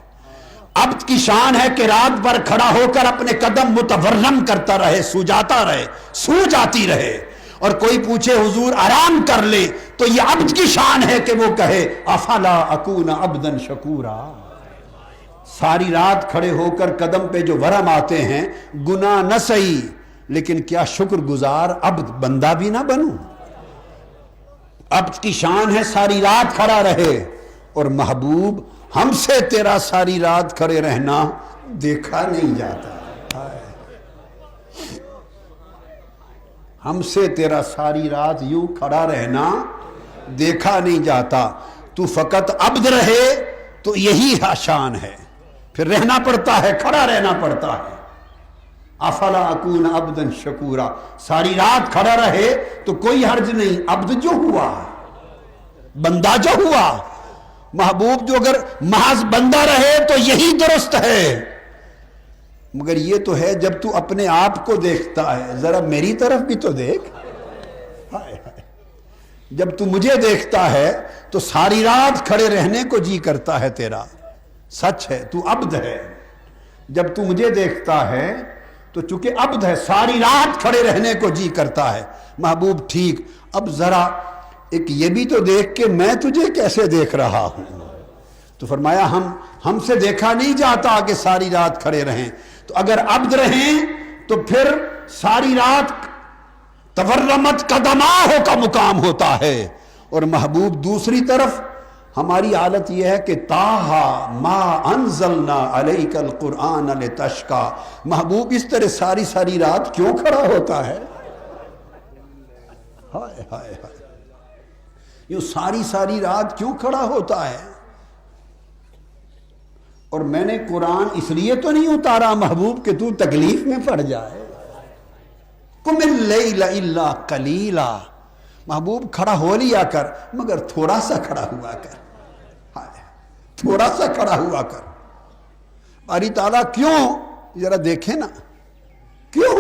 عبد کی شان ہے کہ رات بھر کھڑا ہو کر اپنے قدم متورم کرتا رہے، سو جاتا رہے، سو جاتی رہے. اور کوئی پوچھے حضور آرام کر لے تو یہ عبد کی شان ہے کہ وہ کہے افلا اکون عبدا شکورا. ساری رات کھڑے ہو کر قدم پہ جو ورم آتے ہیں، گناہ نہ سہی لیکن کیا شکر گزار عبد بندہ بھی نہ بنوں. عبد کی شان ہے ساری رات کھڑا رہے. اور محبوب ہم سے تیرا ساری رات کھڑے رہنا دیکھا نہیں جاتا. ہم سے تیرا ساری رات یوں کھڑا رہنا دیکھا نہیں جاتا. تو فقط عبد رہے تو یہی شان ہے، پھر رہنا پڑتا ہے، کھڑا رہنا پڑتا ہے. افلا اکون عبدا شکورا. ساری رات کھڑا رہے تو کوئی حرج نہیں، عبد جو ہوا، بندہ جو ہوا. محبوب جو اگر محض بندہ رہے تو یہی درست ہے. مگر یہ تو ہے جب تو اپنے آپ کو دیکھتا ہے ذرا میری طرف بھی تو دیکھ. ہائے ہائے. جب تو مجھے دیکھتا ہے تو ساری رات کھڑے رہنے کو جی کرتا ہے تیرا. سچ ہے تو عبد ہے. جب تو مجھے دیکھتا ہے تو چونکہ عبد ہے ساری رات کھڑے رہنے کو جی کرتا ہے. محبوب ٹھیک، اب ذرا ایک یہ بھی تو دیکھ کہ میں تجھے کیسے دیکھ رہا ہوں. تو فرمایا ہم سے دیکھا نہیں جاتا کہ ساری رات کھڑے رہیں. تو اگر عبد رہیں تو پھر ساری رات تورمت قدماہ کا مقام ہوتا ہے. اور محبوب دوسری طرف ہماری حالت یہ ہے کہ تاہا ما انزلنا علیک القرآن لتشقی. محبوب اس طرح ساری رات کیوں کھڑا ہوتا ہے؟ ہائے ہائے ہائے. یوں ساری رات کیوں کھڑا ہوتا ہے؟ اور میں نے قرآن اس لیے تو نہیں اتارا محبوب کہ تو تکلیف میں پڑ جائے. قم اللیل الا قلیلا. محبوب کھڑا ہو لیا کر مگر تھوڑا سا کھڑا ہوا کر. تھوڑا سا کھڑا ہوا کر. باری تعالیٰ کیوں؟ ذرا دیکھیں نا کیوں.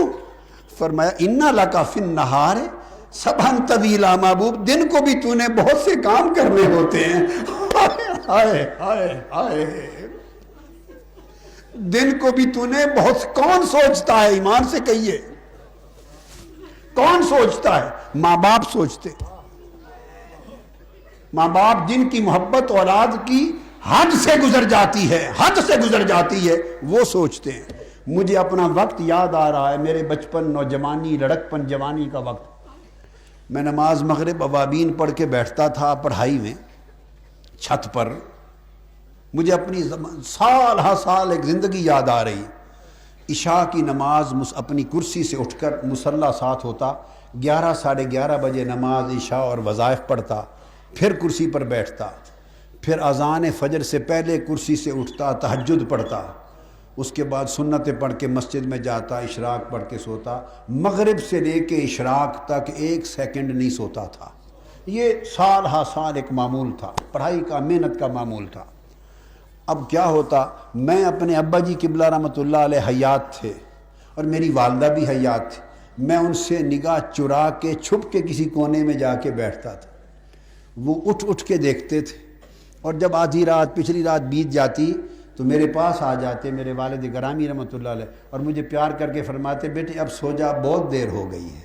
فرمایا اِنَّ لَكَ فِي النَّهَارِ سَبْحًا طَوِيلًا. محبوب دن کو بھی تو نے بہت سے کام کرنے ہوتے ہیں. ہائے ہائے ہائے. دن کو بھی تو نے بہت. کون سوچتا ہے؟ ایمان سے کہیے کون سوچتا ہے؟ ماں باپ سوچتے. ماں باپ جن کی محبت اولاد کی حد سے گزر جاتی ہے وہ سوچتے ہیں. مجھے اپنا وقت یاد آ رہا ہے، میرے بچپن، نوجوانی، لڑکپن، جوانی کا وقت. میں نماز مغرب اوابین پڑھ کے بیٹھتا تھا پڑھائی میں چھت پر. مجھے اپنی سال ہا سال ایک زندگی یاد آ رہی. عشاء کی نماز اپنی کرسی سے اٹھ کر مصلی ساتھ ہوتا، 11 ساڑھے 11 بجے نماز عشاء اور وظائف پڑھتا، پھر کرسی پر بیٹھتا، پھر اذان فجر سے پہلے کرسی سے اٹھتا، تہجد پڑھتا، اس کے بعد سنتیں پڑھ کے مسجد میں جاتا، اشراق پڑھ کے سوتا. مغرب سے لے کے اشراق تک 1 سیکنڈ نہیں سوتا تھا. یہ سال ہا سال ایک معمول تھا، پڑھائی کا، محنت کا معمول تھا. اب کیا ہوتا، میں اپنے ابا جی قبلہ رحمۃ اللہ علیہ حیات تھے اور میری والدہ بھی حیات تھی. میں ان سے نگاہ چرا کے چھپ کے کسی کونے میں جا کے بیٹھتا تھا. وہ اٹھ کے دیکھتے تھے اور جب آدھی رات، پچھلی رات بیت جاتی تو میرے پاس آ جاتے میرے والد گرامی رحمۃ اللہ علیہ اور مجھے پیار کر کے فرماتے بیٹے اب سو جا، بہت دیر ہو گئی ہے.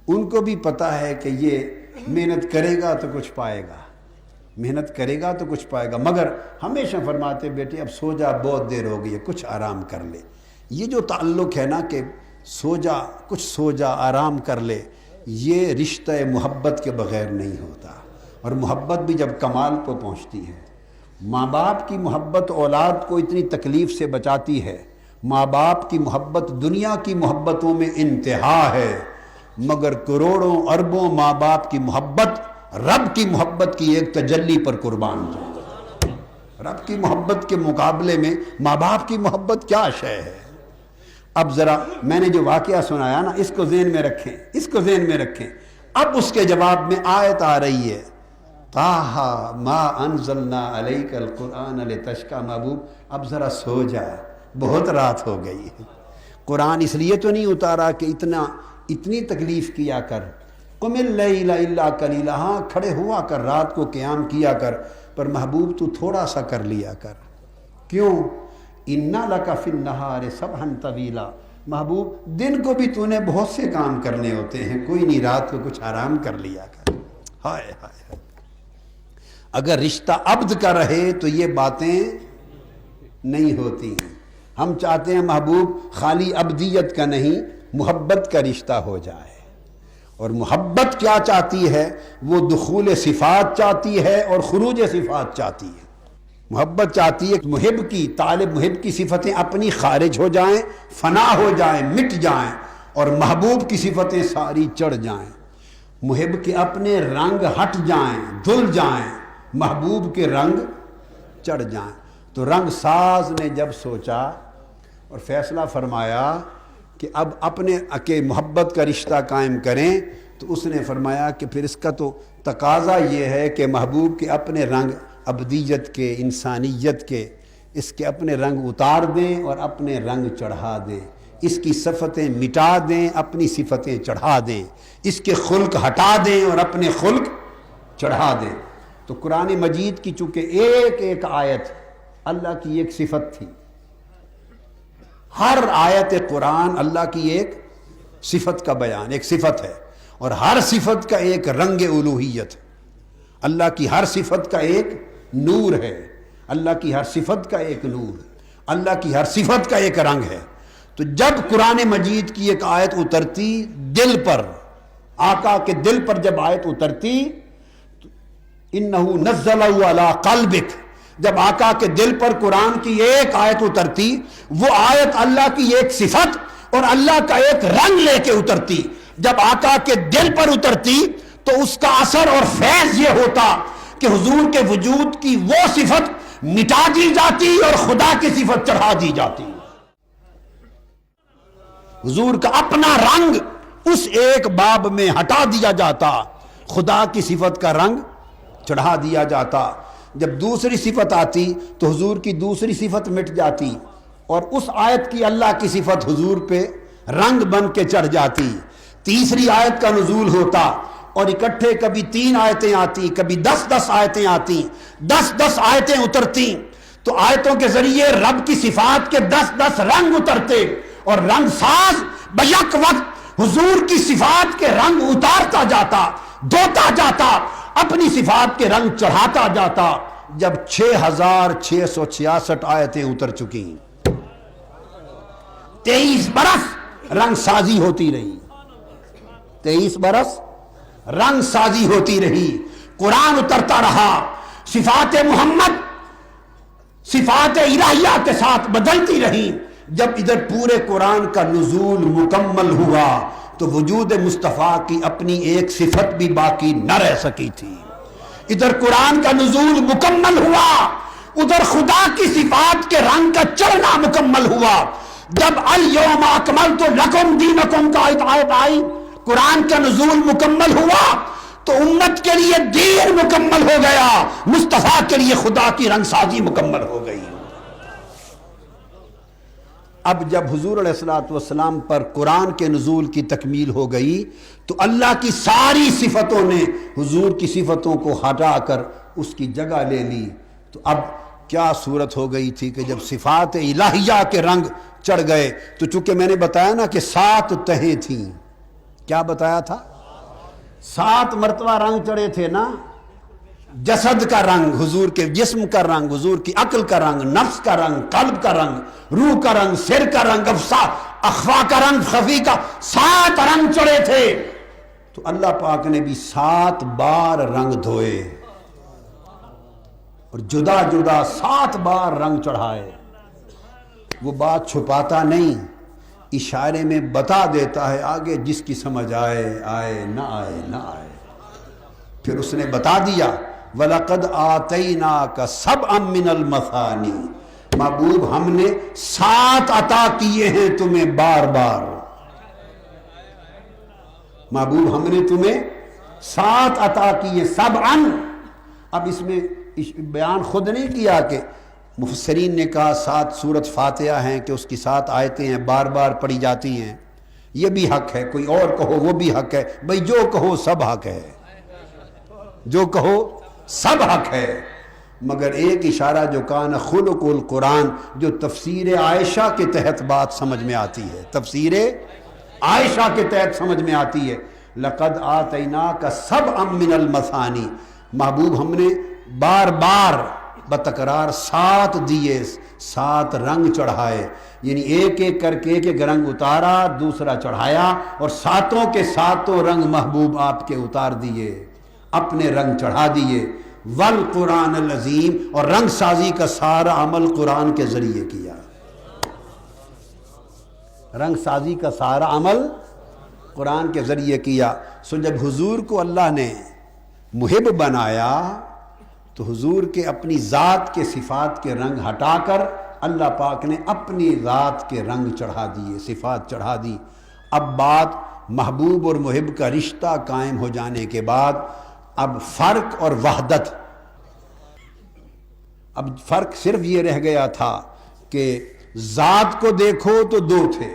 ان کو بھی پتہ ہے کہ یہ محنت کرے گا تو کچھ پائے گا، محنت کرے گا تو کچھ پائے گا، مگر ہمیشہ فرماتے بیٹے اب سو جا، بہت دیر ہو گئی ہے، کچھ آرام کر لے. یہ جو تعلق ہے نا کہ سو جا، کچھ سو جا، آرام کر لے، یہ رشتہ محبت کے بغیر نہیں ہوتا. اور محبت بھی جب کمال کو پہنچتی ہے، ماں باپ کی محبت اولاد کو اتنی تکلیف سے بچاتی ہے. ماں باپ کی محبت دنیا کی محبتوں میں انتہا ہے، مگر کروڑوں اربوں ماں باپ کی محبت رب کی محبت کی ایک تجلی پر قربان جائے. رب کی محبت کے مقابلے میں ماں باپ کی محبت کیا شے ہے. اب ذرا میں نے جو واقعہ سنایا نا اس کو ذہن میں رکھیں. اب اس کے جواب میں آیت آ رہی ہے طٰہٰ ما انزلنا علیک القرآن لتشقی. محبوب اب ذرا سو جا، بہت رات ہو گئی ہے. قرآن اس لیے تو نہیں اتارا کہ اتنی تکلیف کیا کر. قم اللیل الا قلیلا. ہاں کھڑے ہوا کر، رات کو قیام کیا کر، پر محبوب تو تھوڑا سا کر لیا کر. کیوں؟ اِنَّ لَكَ فِي النَّهَارِ سَبْحًا طَوِيلًا. محبوب دن کو بھی تو نے بہت سے کام کرنے ہوتے ہیں، کوئی نہیں رات کو کچھ آرام کر لیا کر. ہائے ہائے. اگر رشتہ عبد کا رہے تو یہ باتیں نہیں ہوتی ہیں. ہم چاہتے ہیں محبوب خالی عبدیت کا نہیں، محبت کا رشتہ ہو جائے. اور محبت کیا چاہتی ہے؟ وہ دخول صفات چاہتی ہے اور خروج صفات چاہتی ہے. محبت چاہتی ہے کہ محب کی، طالب محب کی صفتیں اپنی خارج ہو جائیں، فنا ہو جائیں، مٹ جائیں، اور محبوب کی صفتیں ساری چڑھ جائیں. محب کے اپنے رنگ ہٹ جائیں، دھل جائیں، محبوب کے رنگ چڑھ جائیں. تو رنگ ساز نے جب سوچا اور فیصلہ فرمایا کہ اب اپنے کے محبت کا رشتہ قائم کریں، تو اس نے فرمایا کہ پھر اس کا تو تقاضا یہ ہے کہ محبوب کے اپنے رنگ عبدیت کے، انسانیت کے، اس کے اپنے رنگ اتار دیں اور اپنے رنگ چڑھا دیں، اس کی صفتیں مٹا دیں، اپنی صفتیں چڑھا دیں، اس کے خلق ہٹا دیں اور اپنے خلق چڑھا دیں۔ تو قرآن مجید کی چونکہ ایک ایک آیت اللہ کی ایک صفت تھی، ہر آیت قرآن اللہ کی ایک صفت کا بیان، ایک صفت ہے، اور ہر صفت کا ایک رنگ الوہیت، اللہ کی ہر صفت کا ایک نور ہے، اللہ کی ہر صفت کا ایک نور، اللہ کی ہر صفت کا ایک رنگ ہے۔ تو جب قرآن مجید کی ایک آیت اترتی دل پر، آقا کے دل پر جب آیت اترتی، اِنَّهُ نَزَّلَهُ عَلَىٰ قَلْبِكَ، جب آقا کے دل پر قرآن کی ایک آیت اترتی، وہ آیت اللہ کی ایک صفت اور اللہ کا ایک رنگ لے کے اترتی۔ جب آقا کے دل پر اترتی تو اس کا اثر اور فیض یہ ہوتا کہ حضور کے وجود کی وہ صفت مٹا دی جاتی اور خدا کی صفت چڑھا دی جاتی۔ حضور کا اپنا رنگ اس ایک باب میں ہٹا دیا جاتا، خدا کی صفت کا رنگ چڑھا دیا جاتا۔ جب دوسری صفت آتی تو حضور کی دوسری صفت مٹ جاتی اور اس آیت کی اللہ کی صفت حضور پہ رنگ بن کے چڑھ جاتی۔ تیسری آیت کا نزول ہوتا اور اکٹھے کبھی 3 آیتیں آتی، کبھی 10 آیتیں آتی، 10 آیتیں اترتی، تو آیتوں کے ذریعے رب کی صفات کے 10 رنگ اترتے اور رنگ ساز بیک وقت حضور کی صفات کے رنگ اتارتا جاتا، دھوتا جاتا، اپنی صفات کے رنگ چڑھاتا جاتا۔ جب 6666 آیتیں اتر چکی، 23 برس رنگ سازی ہوتی رہی، 23 برس رنگ سازی ہوتی رہی، قرآن اترتا رہا، صفات محمد صفات الہیہ کے ساتھ بدلتی رہی۔ جب ادھر پورے قرآن کا نزول مکمل ہوا تو وجود مصطفیٰ کی اپنی ایک صفت بھی باقی نہ رہ سکی تھی۔ ادھر قرآن کا نزول مکمل ہوا، ادھر خدا کی صفات کے رنگ کا چڑھنا مکمل ہوا۔ جب الیوم اکملت لکم دینکم کا آیت آئی، قرآن کا نزول مکمل ہوا تو امت کے لیے دین مکمل ہو گیا، مصطفیٰ کے لیے خدا کی رنگ سازی مکمل ہو گئی۔ اب جب حضور علیہ السلام پر قرآن کے نزول کی تکمیل ہو گئی تو اللہ کی ساری صفتوں نے حضور کی صفتوں کو ہٹا کر اس کی جگہ لے لی۔ تو اب کیا صورت ہو گئی تھی کہ جب صفات الہیہ کے رنگ چڑھ گئے تو چونکہ میں نے بتایا نا کہ 7 تہیں تھیں، کیا بتایا تھا؟ 7 مرتبہ رنگ چڑھے تھے نا، جسد کا رنگ، حضور کے جسم کا رنگ، حضور کی عقل کا رنگ، نفس کا رنگ، قلب کا رنگ، روح کا رنگ، سر کا رنگ، اخفا کا رنگ، خفی کا، 7 رنگ چڑھے تھے۔ تو اللہ پاک نے بھی 7 بار رنگ دھوئے اور جدا جدا 7 بار رنگ چڑھائے۔ وہ بات چھپاتا نہیں، اشارے میں بتا دیتا ہے، آگے جس کی سمجھ آئے آئے، نہ آئے نہ آئے۔ پھر اس نے بتا دیا وَلَقَدْ آتَيْنَاكَ سَبْعًا مِّنَ الْمَثَانِي، محبوب ہم نے 7 عطا کیے ہیں تمہیں بار بار، محبوب ہم نے تمہیں 7 عطا کیے، سبعاً۔ اب اس میں بیان خود نہیں کیا کہ مفسرین نے کہا 7 سورت فاتحہ ہیں کہ اس کی 7 آیتیں ہیں، بار بار پڑھی جاتی ہیں، یہ بھی حق ہے، کوئی اور کہو وہ بھی حق ہے، بھئی جو کہو سب حق ہے، جو کہو سب حق ہے، مگر ایک اشارہ جو کان خلق القرآن، جو تفسیر عائشہ کے تحت بات سمجھ میں آتی ہے، تفسیر عائشہ کے تحت سمجھ میں آتی ہے، لقد آتیناک سبعا من المثانی، محبوب ہم نے بار بار بتکرار 7 دیے، 7 رنگ چڑھائے، یعنی ایک ایک کر کے ایک رنگ اتارا، دوسرا چڑھایا، اور 7 کے 7 رنگ محبوب آپ کے اتار دیے، اپنے رنگ چڑھا دیے۔ والقرآن العظیم، اور رنگ سازی کا سارا عمل قرآن کے ذریعے کیا، رنگ سازی کا سارا عمل قرآن کے ذریعے کیا۔ سو جب حضور کو اللہ نے محب بنایا تو حضور کے اپنی ذات کے صفات کے رنگ ہٹا کر اللہ پاک نے اپنی ذات کے رنگ چڑھا دیے، صفات چڑھا دی۔ اب بات محبوب اور محب کا رشتہ قائم ہو جانے کے بعد اب فرق اور وحدت، اب فرق صرف یہ رہ گیا تھا کہ ذات کو دیکھو تو دو تھے،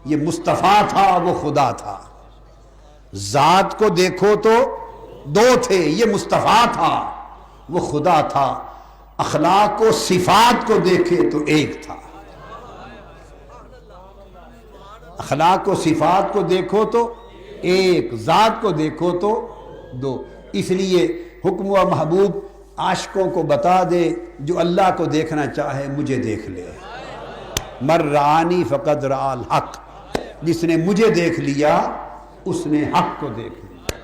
یہ مصطفیٰ تھا وہ خدا تھا۔ ذات کو دیکھو تو دو تھے، یہ مصطفیٰ تھا وہ خدا تھا۔ اخلاق و صفات کو دیکھے تو ایک تھا۔ اخلاق و صفات کو دیکھو تو ایک، ذات کو دیکھو تو دو۔ اس لیے حکم و محبوب عاشقوں کو بتا دے، جو اللہ کو دیکھنا چاہے مجھے دیکھ لے۔ مر رعانی فقد رعا الحق، جس نے مجھے دیکھ لیا اس نے حق کو دیکھ لیا،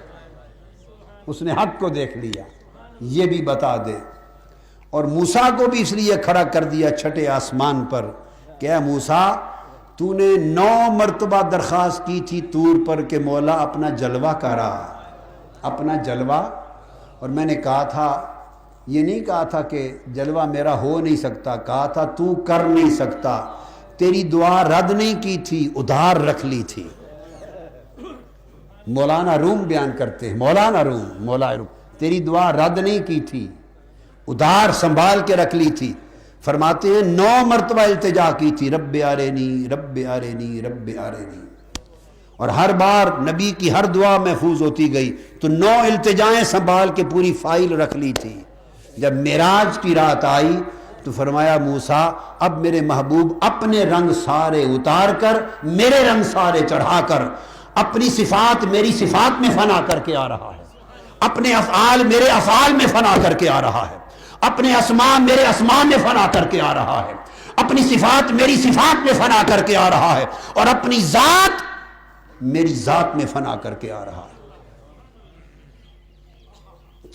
اس نے حق کو دیکھ لیا، یہ بھی بتا دے۔ اور موسیٰ کو بھی اس لیے کھڑا کر دیا چھٹے آسمان پر کہ اے موسیٰ، تو نے 9 مرتبہ درخواست کی تھی طور پر کہ مولا اپنا جلوہ کرا، اپنا جلوہ۔ اور میں نے کہا تھا، یہ نہیں کہا تھا کہ جلوہ میرا ہو نہیں سکتا، کہا تھا تو کر نہیں سکتا، تیری دعا رد نہیں کی تھی، ادھار رکھ لی تھی۔ مولانا روم بیان کرتے ہیں، مولانا روم تیری دعا رد نہیں کی تھی، ادھار سنبھال کے رکھ لی تھی۔ فرماتے ہیں 9 مرتبہ التجا کی تھی، رب آرینی رب آرینی رب آرینی، اور ہر بار نبی کی ہر دعا محفوظ ہوتی گئی، تو 9 التجائیں سنبھال کے پوری فائل رکھ لی تھی۔ جب معراج کی رات آئی تو فرمایا موسیٰ، اب میرے محبوب اپنے رنگ سارے اتار کر میرے رنگ سارے چڑھا کر اپنی صفات میری صفات میں فنا کر کے آ رہا ہے، اپنے افعال میرے افعال میں فنا کر کے آ رہا ہے، اپنے اسماء میرے اسماء میں فنا کر کے آ رہا ہے، اپنی صفات میری صفات میں فنا کر کے آ رہا ہے، اور اپنی ذات میری ذات میں فنا کر کے آ رہا ہے۔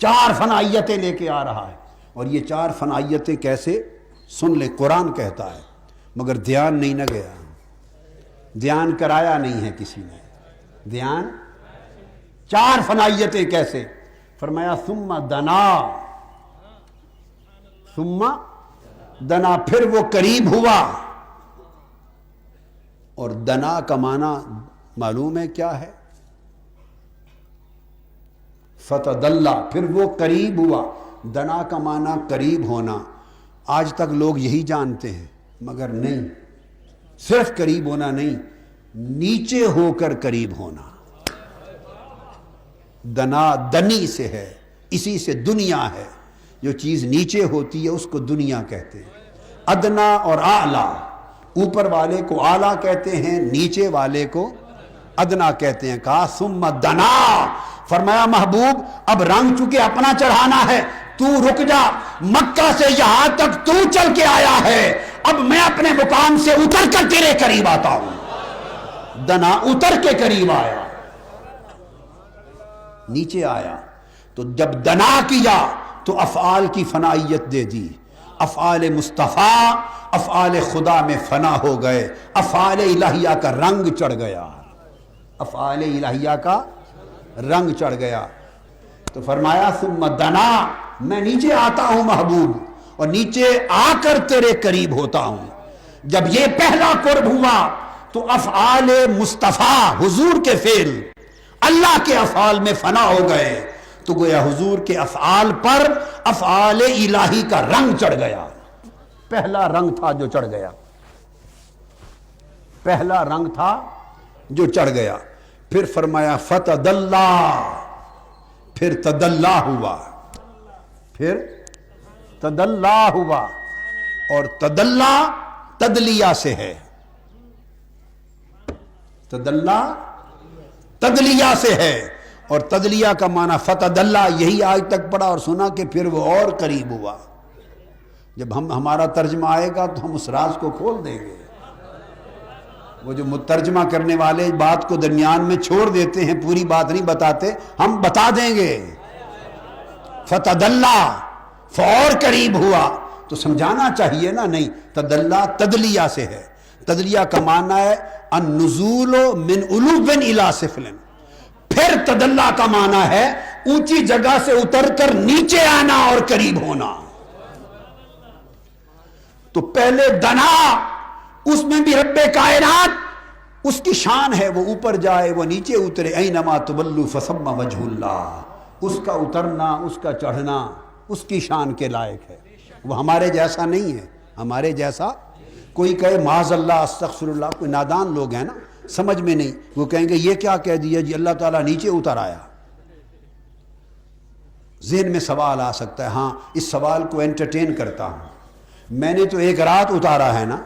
4 فنائیتیں لے کے آ رہا ہے۔ اور یہ 4 فنائیتیں کیسے؟ سن لے، قرآن کہتا ہے، مگر دھیان نہیں نہ گیا، دھیان کرایا نہیں ہے کسی نے، دھیان 4 فنائیتیں کیسے؟ فرمایا ثم دنا، ثم دنا، پھر وہ قریب ہوا۔ اور دنا کا معنی معلوم ہے کیا ہے؟ فتدلی، پھر وہ قریب ہوا۔ دنا کا معنی قریب ہونا، آج تک لوگ یہی جانتے ہیں، مگر نہیں، صرف قریب ہونا نہیں، نیچے ہو کر قریب ہونا۔ دنا دنی سے ہے، اسی سے دنیا ہے، جو چیز نیچے ہوتی ہے اس کو دنیا کہتے ہیں۔ ادنا اور اعلیٰ، اوپر والے کو اعلیٰ کہتے ہیں، نیچے والے کو ادنا کہتے ہیں۔ کہا ثم دنا، فرمایا محبوب اب رنگ چکے اپنا چڑھانا ہے، تو رک جا، مکہ سے یہاں تک تو چل کے آیا ہے، اب میں اپنے مقام سے اتر کر تیرے قریب آتا ہوں۔ دنا اتر کے قریب آیا، نیچے آیا۔ تو جب دنا کیا تو افعال کی فنائیت دے دی، افعال مصطفیٰ افعال خدا میں فنا ہو گئے، افعال الہیہ کا رنگ چڑھ گیا، افعال الہیہ کا رنگ چڑھ گیا۔ تو فرمایا ثم دنا، میں نیچے آتا ہوں محبوب، اور نیچے آ کر تیرے قریب ہوتا ہوں۔ جب یہ پہلا قرب ہوا تو افعال مصطفیٰ حضور کے فعل اللہ کے افعال میں فنا ہو گئے، تو گویا حضور کے افعال پر افعال الہی کا رنگ چڑھ گیا۔ پہلا رنگ تھا جو چڑھ گیا، پہلا رنگ تھا جو چڑھ گیا۔ پھر فرمایا فتدلی، پھر تدلی ہوا، پھر تدلی ہوا، اور تدلی تدلیہ سے ہے، تدلی تدلیہ سے ہے، اور تدلیہ کا معنی فتدلی، یہی آج تک پڑھا اور سنا کہ پھر وہ اور قریب ہوا۔ جب ہمارا ترجمہ آئے گا تو ہم اس راز کو کھول دیں گے۔ وہ جو مترجمہ کرنے والے بات کو درمیان میں چھوڑ دیتے ہیں، پوری بات نہیں بتاتے، ہم بتا دیں گے۔ فتدلی، فور قریب ہوا، تو سمجھانا چاہیے نا، نہیں، تدلی تدلیہ سے ہے۔ تدلیہ کا معنی ہے النزول من علو الی سفل، پھر تدلی کا معنی ہے اونچی جگہ سے اتر کر نیچے آنا اور قریب ہونا۔ تو پہلے دنا، اس میں بھی رب کائنات اس کی شان ہے، وہ اوپر جائے وہ نیچے اترے، اینما تولوا فثم وجہ اللہ، اس کا اترنا اس کا چڑھنا اس کی شان کے لائق ہے۔ وہ ہمارے جیسا نہیں ہے، ہمارے جیسا کوئی کہے معاذ اللہ استغفر اللہ، کوئی نادان لوگ ہیں نا سمجھ میں نہیں، وہ کہیں گے یہ کیا کہہ دیا جی اللہ تعالیٰ نیچے اتر آیا۔ ذہن میں سوال آ سکتا ہے، ہاں اس سوال کو انٹرٹین کرتا ہوں، میں نے تو ایک رات اتارا ہے نا،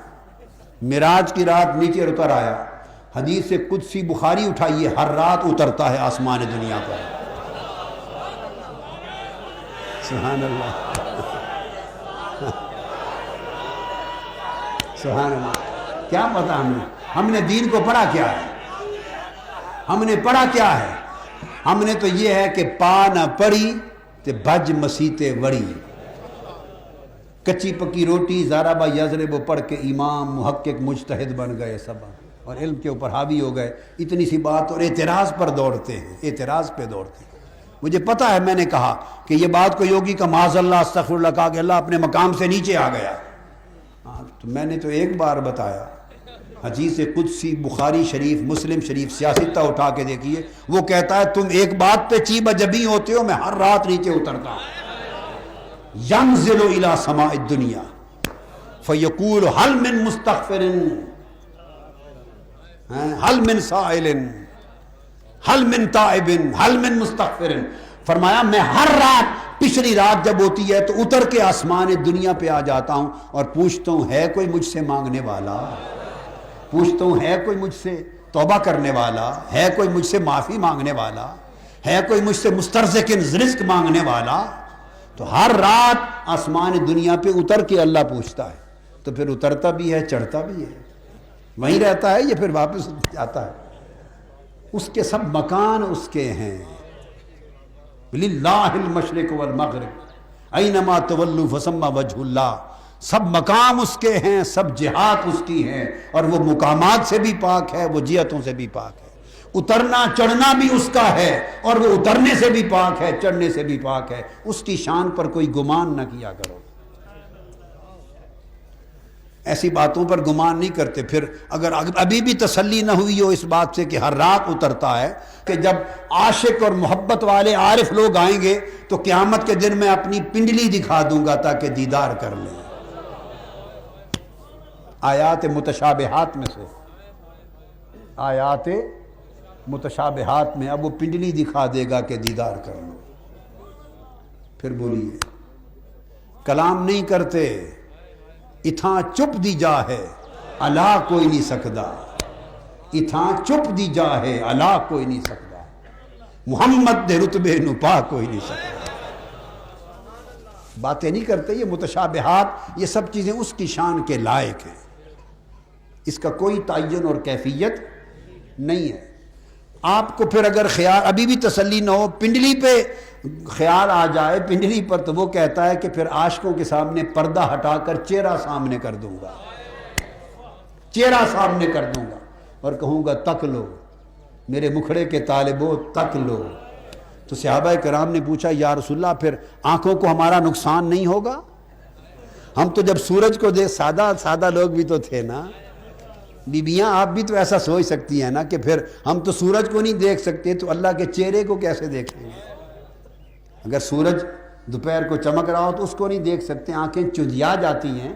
معراج کی رات نیچے اتر آیا، حدیث قدسی بخاری اٹھائیے، ہر رات اترتا ہے آسمان دنیا پر۔ سبحان اللہ سبحان اللہ، کیا پتا ہم نے دین کو پڑھا کیا ہے، ہم نے پڑھا کیا ہے؟ ہم نے تو یہ ہے کہ پا نہ پڑی تے بھج مسیتے وڑی، کچی پکی روٹی زارا با یضرب پڑھ کے امام محقق مجتہد بن گئے سب، اور علم کے اوپر حاوی ہو گئے، اتنی سی بات اور اعتراض پر دوڑتے ہیں، اعتراض پہ دوڑتے ہیں۔ مجھے پتا ہے، میں نے کہا کہ یہ بات کو یوگی کا معاذ اللہ استغفر اللہ کہا کہ اللہ اپنے مقام سے نیچے آ گیا، تو میں نے تو ایک بار بتایا، حدیث قدسی بخاری شریف مسلم شریف سیاستہ اٹھا کے دیکھیے، وہ کہتا ہے تم ایک بات پہ چیبہ جبی ہوتے ہو، میں ہر رات نیچے اترتا ہوں، ینزل الی سماء الدنیا فیقول هل من مستغفر هل من سائل هل من تائب هل من مستغفر، فرمایا میں ہر رات پچھلی رات جب ہوتی ہے تو اتر کے آسمان دنیا پہ آ جاتا ہوں اور پوچھتا ہوں ہے کوئی مجھ سے مانگنے والا، پوچھتا ہوں ہے کوئی مجھ سے توبہ کرنے والا، ہے کوئی مجھ سے معافی مانگنے والا، ہے کوئی مجھ سے مسترزق رزق مانگنے والا، تو ہر رات آسمان دنیا پہ اتر کے اللہ پوچھتا ہے، تو پھر اترتا بھی ہے چڑھتا بھی ہے، وہیں رہتا ہے یا پھر واپس جاتا ہے؟ اس کے سب مکان اس کے ہیں، للہ المشرق والمغرب اینما تولوا فثم وجہ اللہ، سب مقام اس کے ہیں، سب جہات اس کی ہیں، اور وہ مقامات سے بھی پاک ہے، وہ جہتوں سے بھی پاک ہے، اترنا چڑھنا بھی اس کا ہے، اور وہ اترنے سے بھی پاک ہے چڑھنے سے بھی پاک ہے، اس کی شان پر کوئی گمان نہ کیا کرو، ایسی باتوں پر گمان نہیں کرتے۔ پھر اگر ابھی بھی تسلی نہ ہوئی ہو اس بات سے کہ ہر رات اترتا ہے، کہ جب عاشق اور محبت والے عارف لوگ آئیں گے تو قیامت کے دن میں اپنی پنڈلی دکھا دوں گا تاکہ دیدار کر لیں، آیات متشابہات میں سے، آیات متشابہات میں اب وہ پنڈلی دکھا دے گا کہ دیدار کر لو۔ پھر بولیے، کلام نہیں کرتے، اتھاں چپ دی جا ہے الا کوئی نہیں سکدا، اتھاں چپ دی جا ہے الا کوئی نہیں سکدا، محمد دے رتبے نو پا کوئی نہیں سکدا۔ باتیں نہیں کرتے، یہ متشابہات، یہ سب چیزیں اس کی شان کے لائق ہیں، اس کا کوئی تعین اور کیفیت نہیں ہے۔ آپ کو پھر اگر خیال ابھی بھی تسلی نہ ہو، پنڈلی پہ خیال آ جائے پنڈلی پر، تو وہ کہتا ہے کہ پھر عاشقوں کے سامنے پردہ ہٹا کر چہرہ سامنے کر دوں گا، چہرہ سامنے کر دوں گا اور کہوں گا تک لو میرے مکھڑے کے طالبو تک لو۔ تو صحابہ کرام نے پوچھا یا رسول اللہ پھر آنکھوں کو ہمارا نقصان نہیں ہوگا؟ ہم تو جب سورج کو دیکھ، سادہ لوگ بھی تو تھے نا، بیبیاں آپ بھی تو ایسا سوچ سکتی ہیں نا کہ پھر ہم تو سورج کو نہیں دیکھ سکتے تو اللہ کے چہرے کو کیسے دیکھیں گے؟ اگر سورج دوپہر کو چمک رہا ہو تو اس کو نہیں دیکھ سکتے، آنکھیں چندیا جاتی ہیں،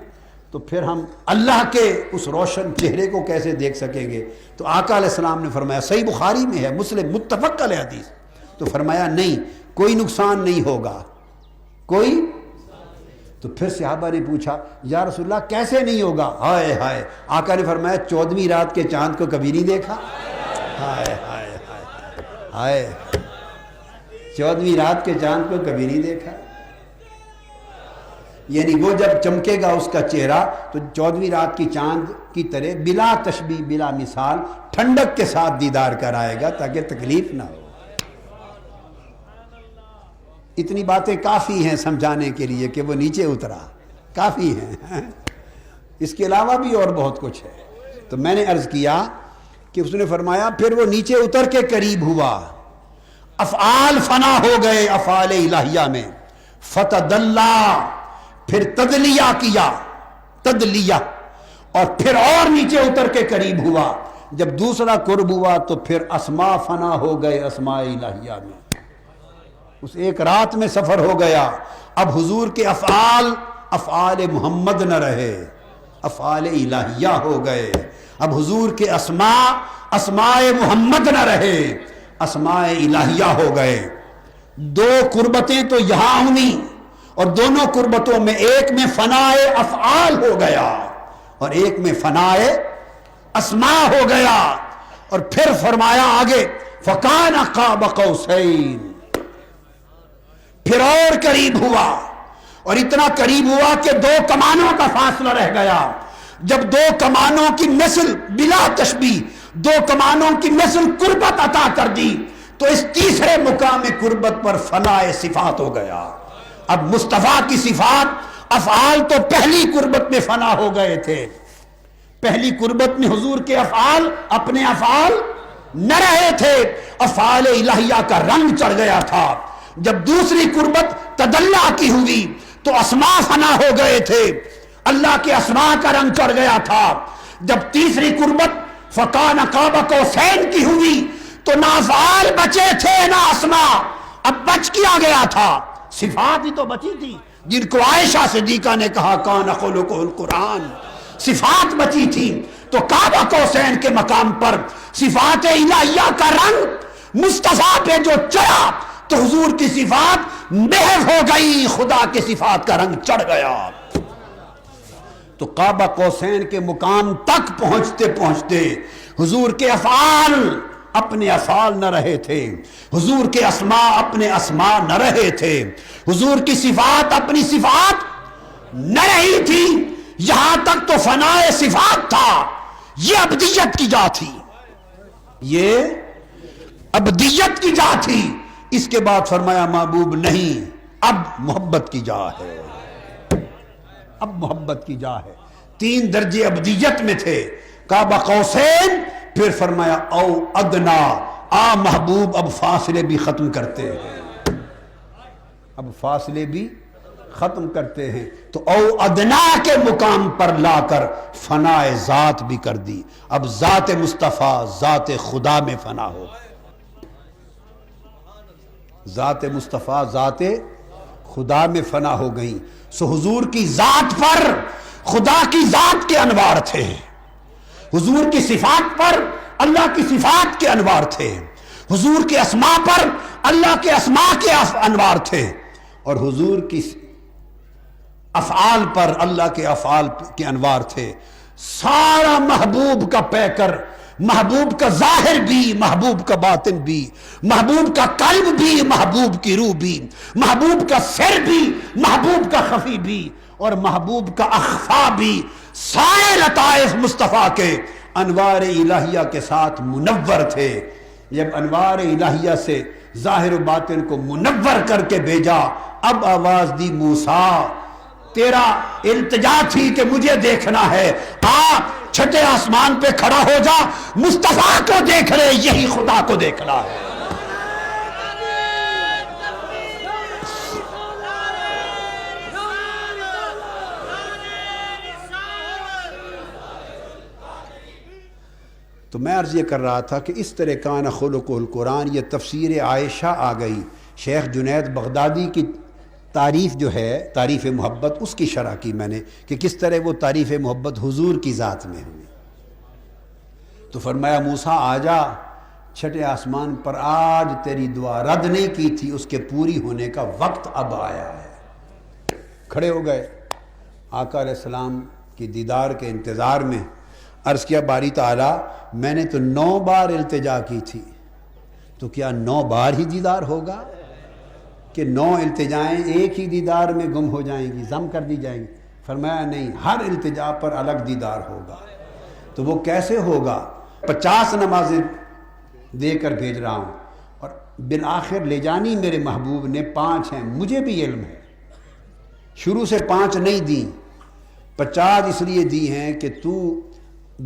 تو پھر ہم اللہ کے اس روشن چہرے کو کیسے دیکھ سکیں گے؟ تو آقا علیہ السلام نے فرمایا، صحیح بخاری میں ہے، مسلم متفق علیہ حدیث، تو فرمایا نہیں کوئی نقصان نہیں ہوگا، کوئی۔ تو پھر صحابہ نے پوچھا یا رسول اللہ کیسے نہیں ہوگا؟ ہائے ہائے، آقا نے فرمایا 14ویں رات کے چاند کو کبھی نہیں دیکھا؟ ہائے ہائے ہائے ہائے، 14ویں رات کے چاند کو کبھی نہیں دیکھا؟ یعنی وہ جب چمکے گا اس کا چہرہ تو 14ویں رات کی چاند کی طرح بلا تشبیہ بلا مثال ٹھنڈک کے ساتھ دیدار کرائے گا تاکہ تکلیف نہ ہو۔ اتنی باتیں کافی ہیں سمجھانے کے لیے کہ وہ نیچے اترا، کافی ہیں، اس کے علاوہ بھی اور بہت کچھ ہے۔ تو میں نے عرض کیا کہ اس نے فرمایا پھر وہ نیچے اتر کے قریب ہوا، افعال فنا ہو گئے افعال الہیہ میں، فتدلا، پھر تدلیہ کیا، تدلیہ، اور پھر اور نیچے اتر کے قریب ہوا۔ جب دوسرا قرب ہوا تو پھر اسماء فنا ہو گئے اسماء الہیہ میں، اس ایک رات میں سفر ہو گیا۔ اب حضور کے افعال افعال محمد نہ رہے، افعال الہیہ ہو گئے۔ اب حضور کے اسماء محمد نہ رہے، اسماء الہیہ ہو گئے۔ دو قربتیں تو یہاں ہوئی، اور دونوں قربتوں میں ایک میں فناء افعال ہو گیا اور ایک میں فناء اسماء ہو گیا۔ اور پھر فرمایا آگے فَكَانَ قَابَ قَوْسَيْنِ، پھر اور قریب ہوا، اور اتنا قریب ہوا کہ دو کمانوں کا فاصلہ رہ گیا۔ جب دو کمانوں کی مثل بلا تشبیہ، دو کمانوں کی مثل قربت عطا کر دی، تو اس تیسرے مقام قربت پر فناء صفات ہو گیا۔ اب مصطفیٰ کی صفات افعال تو پہلی قربت میں فنا ہو گئے تھے، پہلی قربت میں حضور کے افعال اپنے افعال نہ رہے تھے، افعال الہیہ کا رنگ چڑھ گیا تھا۔ جب دوسری قربت تدلّع کی ہوئی تو اسماء فنا ہو گئے تھے، اللہ کے اسماء کا رنگ چڑھ گیا تھا۔ جب تیسری قربت فَكَانَ قَابَ قَوْسَيْنِ کی ہوئی تو نہ افعال بچے تھے نہ اسماء، اب بچ کیا گیا تھا، صفات ہی تو بچی تھی، جن کو عائشہ صدیقہ نے کہا کان خلقہ القرآن، صفات بچی تھی۔ تو کعبہ قوسین کے مقام پر صفات الہیہ کا رنگ مصطفیٰ پہ جو چڑھا تو حضور کی صفات محو ہو گئی، خدا کی صفات کا رنگ چڑھ گیا۔ تو کعبہ قوسین کے مقام تک پہنچتے پہنچتے حضور کے افعال اپنے افعال نہ رہے تھے، حضور کے اسماء اپنے اسماء نہ رہے تھے، حضور کی صفات اپنی صفات نہ رہی تھی، یہاں تک تو فناء صفات تھا۔ یہ ابدیت کی جا تھی، یہ ابدیت کی جا تھی۔ اس کے بعد فرمایا محبوب نہیں، اب محبت کی جا ہے، اب محبت کی جا ہے۔ تین درجے ابدیت میں تھے، کعبہ قوسین، پھر فرمایا او ادنا، محبوب اب فاصلے بھی ختم کرتے ہیں، اب فاصلے بھی ختم کرتے ہیں۔ تو او ادنا کے مقام پر لا کر فناء ذات بھی کر دی، اب ذات مصطفیٰ ذات خدا میں فنا ہو گئے، ذات مصطفیٰ ذات خدا میں فنا ہو گئی۔ سو حضور کی ذات پر خدا کی ذات کے انوار تھے، حضور کی صفات پر اللہ کی صفات کے انوار تھے، حضور کے اسماء پر اللہ کے اسماء کے انوار تھے، اور حضور کی افعال پر اللہ کے افعال کے انوار تھے۔ سارا محبوب کا پیکر، محبوب کا ظاہر بھی، محبوب کا باطن بھی، محبوب کا قلب بھی، محبوب کی روح بھی، محبوب کا سر بھی، محبوب کا خفی بھی، اور محبوب کا اخفا بھی، سارے لطائف مصطفیٰ کے انوار الہیہ کے ساتھ منور تھے۔ جب انوار الہیہ سے ظاہر و باطن کو منور کر کے بھیجا، اب آواز دی موسیٰ، تیرا التجا تھی کہ مجھے دیکھنا ہے، چھٹے آسمان پہ کھڑا ہو جا، مصطفیٰ کو دیکھ رہے، یہی خدا کو دیکھنا ہے۔ تو میں عرض یہ کر رہا تھا کہ اس طرح کان خلقہ القرآن، یہ تفسیر عائشہ آ گئی۔ شیخ جنید بغدادی کی تعریف جو ہے، تعریف محبت، اس کی شرح کی میں نے کہ کس طرح وہ تعریف محبت حضور کی ذات میں ہوئی۔ تو فرمایا موسیٰ آ جا، چھٹے آسمان پر آج تیری دعا رد نہیں کی تھی، اس کے پوری ہونے کا وقت اب آیا ہے۔ کھڑے ہو گئے، آقا علیہ السلام کی دیدار کے انتظار میں۔ عرض کیا باری تعالیٰ، میں نے تو 9 بار التجا کی تھی، تو کیا 9 بار ہی دیدار ہوگا کہ 9 التجائیں ایک ہی دیدار میں گم ہو جائیں گی، ضم کر دی جائیں گی؟ فرمایا نہیں، ہر التجا پر الگ دیدار ہوگا۔ تو وہ کیسے ہوگا؟ 50 نمازیں دے کر بھیج رہا ہوں، اور بالآخر لے جانی میرے محبوب نے 5 ہیں، مجھے بھی علم ہے، شروع سے 5 نہیں دی، 50 اس لیے دی ہیں کہ تو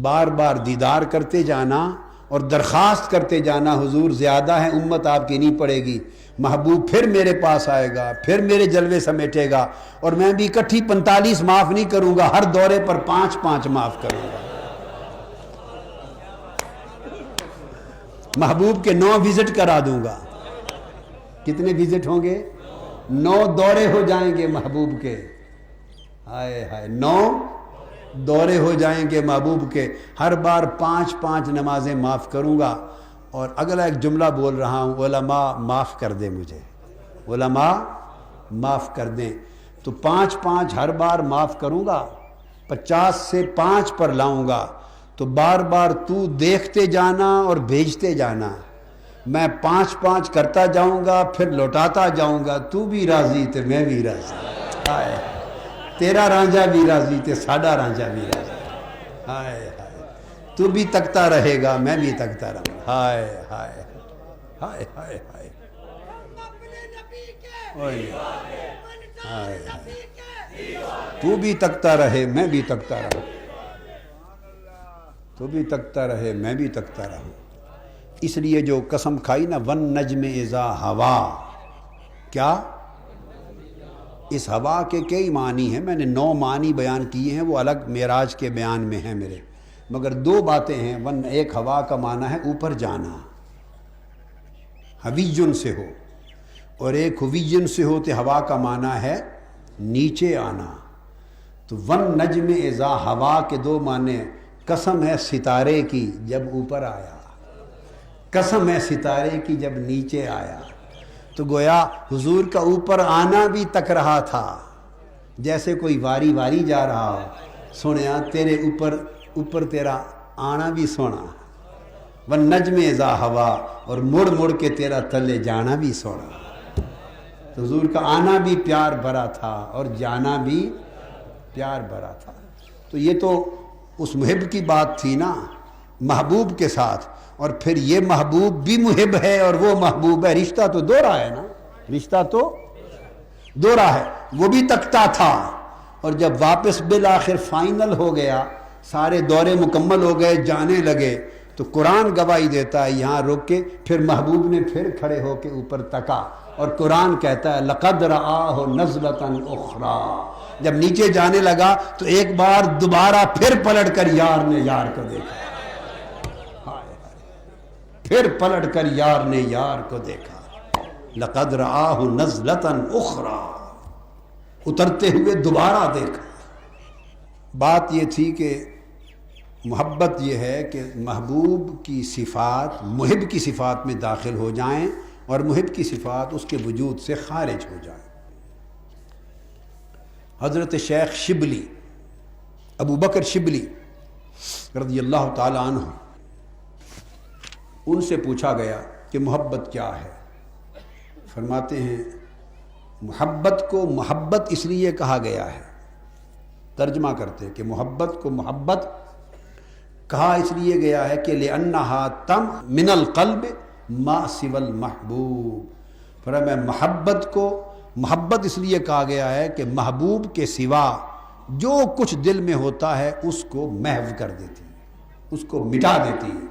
بار بار دیدار کرتے جانا اور درخواست کرتے جانا، حضور زیادہ ہے، امت آپ کی نہیں پڑے گی، محبوب پھر میرے پاس آئے گا، پھر میرے جلوے سمیٹے گا، اور میں بھی اکٹھی 45 معاف نہیں کروں گا، ہر دورے پر 5 معاف کروں گا۔ محبوب کے 9 وزٹ کرا دوں گا۔ کتنے وزٹ ہوں گے؟ 9 دورے ہو جائیں گے محبوب کے۔ ہائے ہائے 9 دورے ہو جائیں گے محبوب کے، ہر بار 5 نمازیں معاف کروں گا۔ اور اگلا ایک جملہ بول رہا ہوں، علماء معاف کر دیں مجھے، علماء معاف کر دیں۔ تو 5 ہر بار معاف کروں گا، 50 سے 5 پر لاؤں گا، تو بار بار تو دیکھتے جانا اور بھیجتے جانا، میں 5 کرتا جاؤں گا، پھر لوٹاتا جاؤں گا، تو بھی راضی تے میں بھی راضی، ہائے تیرا رانجھا بھی راضی تے ساڈا رانجھا بھی راضی، ہائے ہائے تو بھی تکتا رہے گا میں بھی تکتا رہوں گا، ہائے ہائے ہائے ہائے ہائے ہائے تو بھی تکتا رہے میں بھی تکتا رہوں، تو بھی تکتا رہے میں بھی تکتا رہوں۔ اس لیے جو قسم کھائی نا والنجم اذا ہوا، کیا اس ہوا کے کئی معنی ہیں، میں نے 9 معنی بیان کیے ہیں، وہ الگ معراج کے بیان میں ہیں میرے، مگر 2 باتیں ہیں۔ ایک ہوا کا معنی ہے اوپر جانا، ہویجن سے ہو، اور ایک ہویجن سے ہو تو ہوا کا معنی ہے نیچے آنا۔ تو والنجم اذا ہوا کے 2 معنی، قسم ہے ستارے کی جب اوپر آیا، قسم ہے ستارے کی جب نیچے آیا۔ تو گویا حضور کا اوپر آنا بھی تک رہا تھا، جیسے کوئی واری واری جا رہا ہو، سنیا تیرے اوپر تیرا آنا بھی سونا، والنجم اذا ہوا، اور مڑ مڑ کے تیرا تلے جانا بھی سونا۔ تو حضور کا آنا بھی پیار بھرا تھا اور جانا بھی پیار بھرا تھا۔ تو یہ تو اس محب کی بات تھی نا، محبوب کے ساتھ، اور پھر یہ محبوب بھی محب ہے اور وہ محبوب ہے، رشتہ تو دوہرا ہے نا، رشتہ تو دوہرا ہے۔ وہ بھی تکتا تھا، اور جب واپس بالآخر فائنل ہو گیا، سارے دورے مکمل ہو گئے، جانے لگے، تو قرآن گواہی دیتا ہے یہاں رک کے، پھر محبوب نے پھر کھڑے ہو کے اوپر تکا، اور قرآن کہتا ہے لَقَدْ رَآهُ نَزْلَةً أُخْرَى، جب نیچے جانے لگا تو ایک بار دوبارہ پھر پلٹ کر یار نے یار کو دیکھا، پھر پلٹ کر یار نے یار کو دیکھا، لَقَدْ رَآهُ نَزْلَةً أُخْرَى، اترتے ہوئے دوبارہ دیکھا۔ بات یہ تھی کہ محبت یہ ہے کہ محبوب کی صفات محب کی صفات میں داخل ہو جائیں، اور محب کی صفات اس کے وجود سے خارج ہو جائیں۔ حضرت شیخ شبلی، ابو بکر شبلی رضی اللہ تعالی عنہ، ان سے پوچھا گیا کہ محبت کیا ہے؟ فرماتے ہیں محبت کو محبت اس لیے کہا گیا ہے، ترجمہ کرتے کہ محبت کو محبت کہا اس لیے گیا ہے کہ لِأَنَّهَا تَمْ مِنَ الْقَلْبِ مَا سِوَى الْمَحْبُوبِ، فرمایا محبت کو محبت اس لیے کہا گیا ہے کہ محبوب کے سوا جو کچھ دل میں ہوتا ہے اس کو محو کر دیتی ہے، اس کو مٹا دیتی ہے۔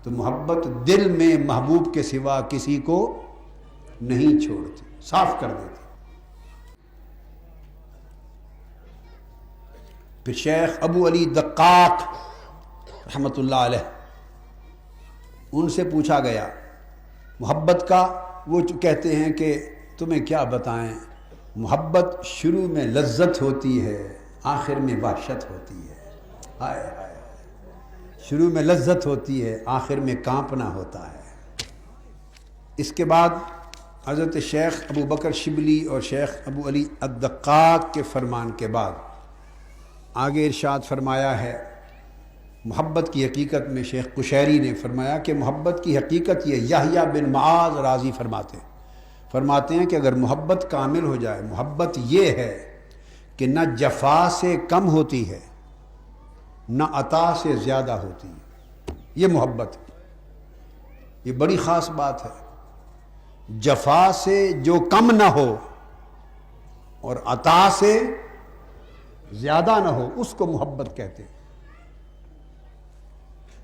تو محبت دل میں محبوب کے سوا کسی کو نہیں چھوڑتی، صاف کر دیتی۔ پھر شیخ ابو علی دقاق رحمۃ اللہ علیہ، ان سے پوچھا گیا محبت کا، وہ کہتے ہیں کہ تمہیں کیا بتائیں، محبت شروع میں لذت ہوتی ہے، آخر میں وحشت ہوتی ہے، ہائے ہائے، شروع میں لذت ہوتی ہے، آخر میں کانپنا ہوتا ہے۔ اس کے بعد حضرت شیخ ابو بکر شبلی اور شیخ ابو علی الدقاق کے فرمان کے بعد آگے ارشاد فرمایا ہے محبت کی حقیقت میں۔ شیخ قشیری نے فرمایا کہ محبت کی حقیقت یہ، یحییٰ بن معاذ راضی فرماتے ہیں کہ اگر محبت کامل ہو جائے، محبت یہ ہے کہ نہ جفا سے کم ہوتی ہے نہ عطا سے زیادہ ہوتی ہے، یہ محبت ہے، یہ بڑی خاص بات ہے۔ جفا سے جو کم نہ ہو اور عطا سے زیادہ نہ ہو، اس کو محبت کہتے ہیں۔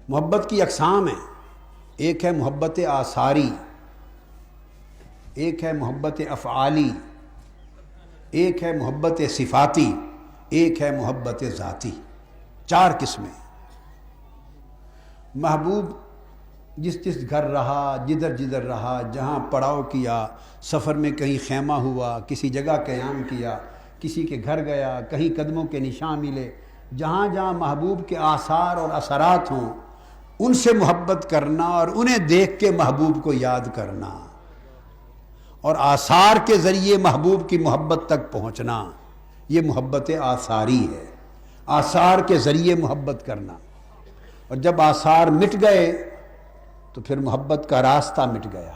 محبت کی اقسام ہیں، ایک ہے محبت آثاری، ایک ہے محبت افعالی، ایک ہے محبت صفاتی، ایک ہے محبت ذاتی، 4 قسمیں۔ محبوب جس جس گھر رہا، جدھر جدھر رہا، جہاں پڑاؤ کیا، سفر میں کہیں خیمہ ہوا، کسی جگہ قیام کیا، کسی کے گھر گیا، کہیں قدموں کے نشان ملے، جہاں جہاں محبوب کے آثار اور اثرات ہوں ان سے محبت کرنا اور انہیں دیکھ کے محبوب کو یاد کرنا، اور آثار کے ذریعے محبوب کی محبت تک پہنچنا، یہ محبت آثاری ہے، آثار کے ذریعے محبت کرنا۔ اور جب آثار مٹ گئے تو پھر محبت کا راستہ مٹ گیا،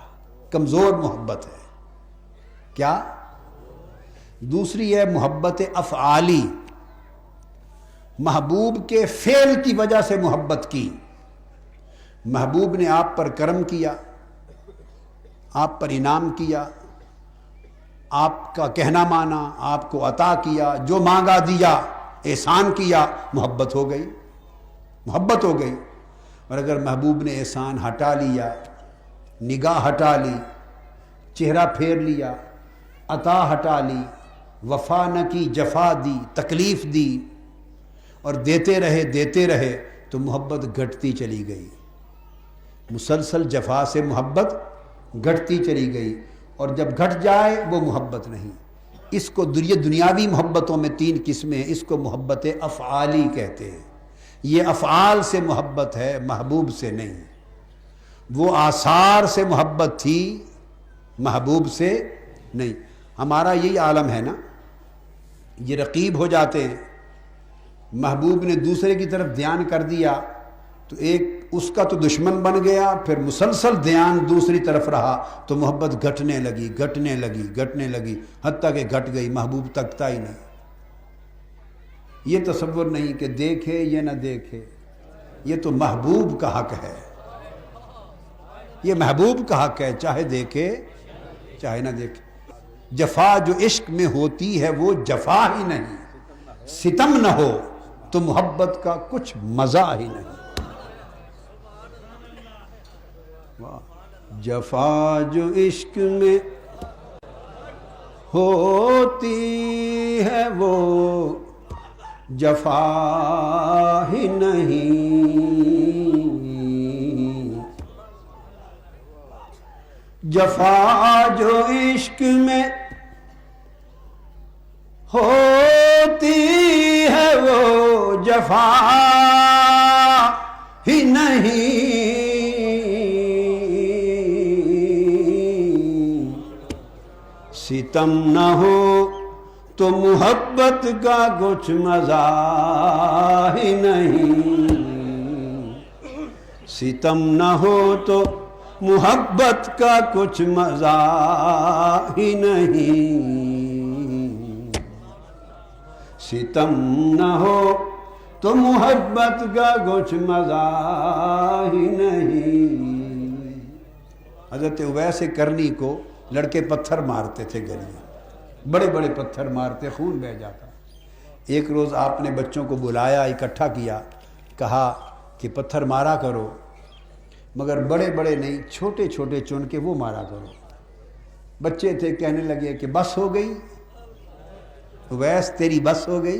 کمزور محبت ہے۔ کیا؟ دوسری ہے محبت افعالی، محبوب کے فعل کی وجہ سے محبت کی۔ محبوب نے آپ پر کرم کیا، آپ پر انعام کیا، آپ کا کہنا مانا، آپ کو عطا کیا، جو مانگا دیا، احسان کیا، محبت ہو گئی، محبت ہو گئی۔ اور اگر محبوب نے احسان ہٹا لیا، نگاہ ہٹا لی، چہرہ پھیر لیا، عطا ہٹا لی، وفا نہ کی، جفا دی، تکلیف دی، اور دیتے رہے تو محبت گھٹتی چلی گئی، مسلسل جفا سے محبت گھٹتی چلی گئی، اور جب گھٹ جائے وہ محبت نہیں۔ اس کو دنیاوی محبتوں میں 3 قسمیں ہیں، اس کو محبت افعالی کہتے ہیں۔ یہ افعال سے محبت ہے، محبوب سے نہیں۔ وہ آثار سے محبت تھی، محبوب سے نہیں۔ ہمارا یہی عالم ہے نا، یہ رقیب ہو جاتے ہیں، محبوب نے دوسرے کی طرف دھیان کر دیا تو ایک اس کا تو دشمن بن گیا، پھر مسلسل دھیان دوسری طرف رہا تو محبت گھٹنے لگی، حتیٰ کہ گھٹ گئی، محبوب تکتا ہی نہیں۔ یہ تصور نہیں کہ دیکھے یا نہ دیکھے، یہ تو محبوب کا حق ہے، یہ محبوب کا حق ہے، چاہے دیکھے چاہے نہ دیکھے۔ جفا جو عشق میں ہوتی ہے وہ جفا ہی نہیں، ستم نہ ہو تو محبت کا کچھ مزہ ہی نہیں۔ جفا جو عشق میں ہوتی ہے وہ جفا ہی نہیں، جفا جو عشق میں ہوتی ہے وہ جفا ہی نہیں، ستم نہ ہو تو محبت کا کچھ مزہ ہی نہیں، ستم نہ ہو تو محبت کا کچھ مزہ ہی نہیں، ستم نہ ہو تو محبت کا کچھ مزہ ہی نہیں۔ حضرت اویس کرنی کو لڑکے پتھر مارتے تھے، گلیاں بڑے بڑے پتھر مارتے، خون بہہ جاتا۔ ایک روز آپ نے بچوں کو بلایا، اکٹھا کیا، کہا کہ پتھر مارا کرو، مگر بڑے بڑے نہیں، چھوٹے چھوٹے چن کے وہ مارا کرو۔ بچے تھے، کہنے لگے کہ بس ہو گئی اویس، تیری بس ہو گئی،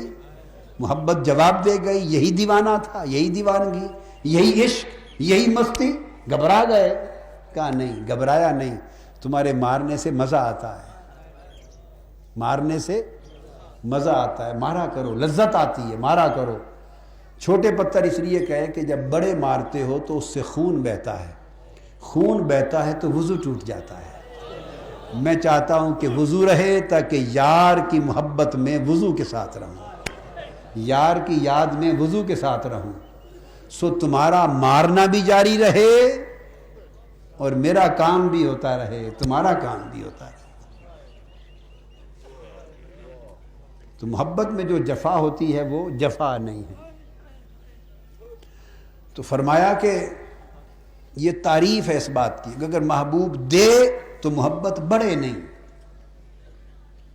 محبت جواب دے گئی، یہی دیوانہ تھا، یہی دیوانگی، یہی عشق، یہی مستی، گھبرا گئے؟ کہا نہیں، گھبرایا نہیں، تمہارے مارنے سے مزہ آتا ہے، مارنے سے مزہ آتا ہے، مارا کرو، لذت آتی ہے، مارا کرو۔ چھوٹے پتھر اس لیے کہے کہ جب بڑے مارتے ہو تو اس سے خون بہتا ہے، خون بہتا ہے تو وضو ٹوٹ جاتا ہے۔ میں چاہتا ہوں کہ وضو رہے تاکہ یار کی محبت میں وضو کے ساتھ رہوں، یار کی یاد میں وضو کے ساتھ رہوں، سو تمہارا مارنا بھی جاری رہے اور میرا کام بھی ہوتا رہے، تمہارا کام بھی ہوتا رہے۔ تو محبت میں جو جفا ہوتی ہے وہ جفا نہیں ہے۔ تو فرمایا کہ یہ تعریف ہے اس بات کی، اگر محبوب دے تو محبت بڑھے نہیں،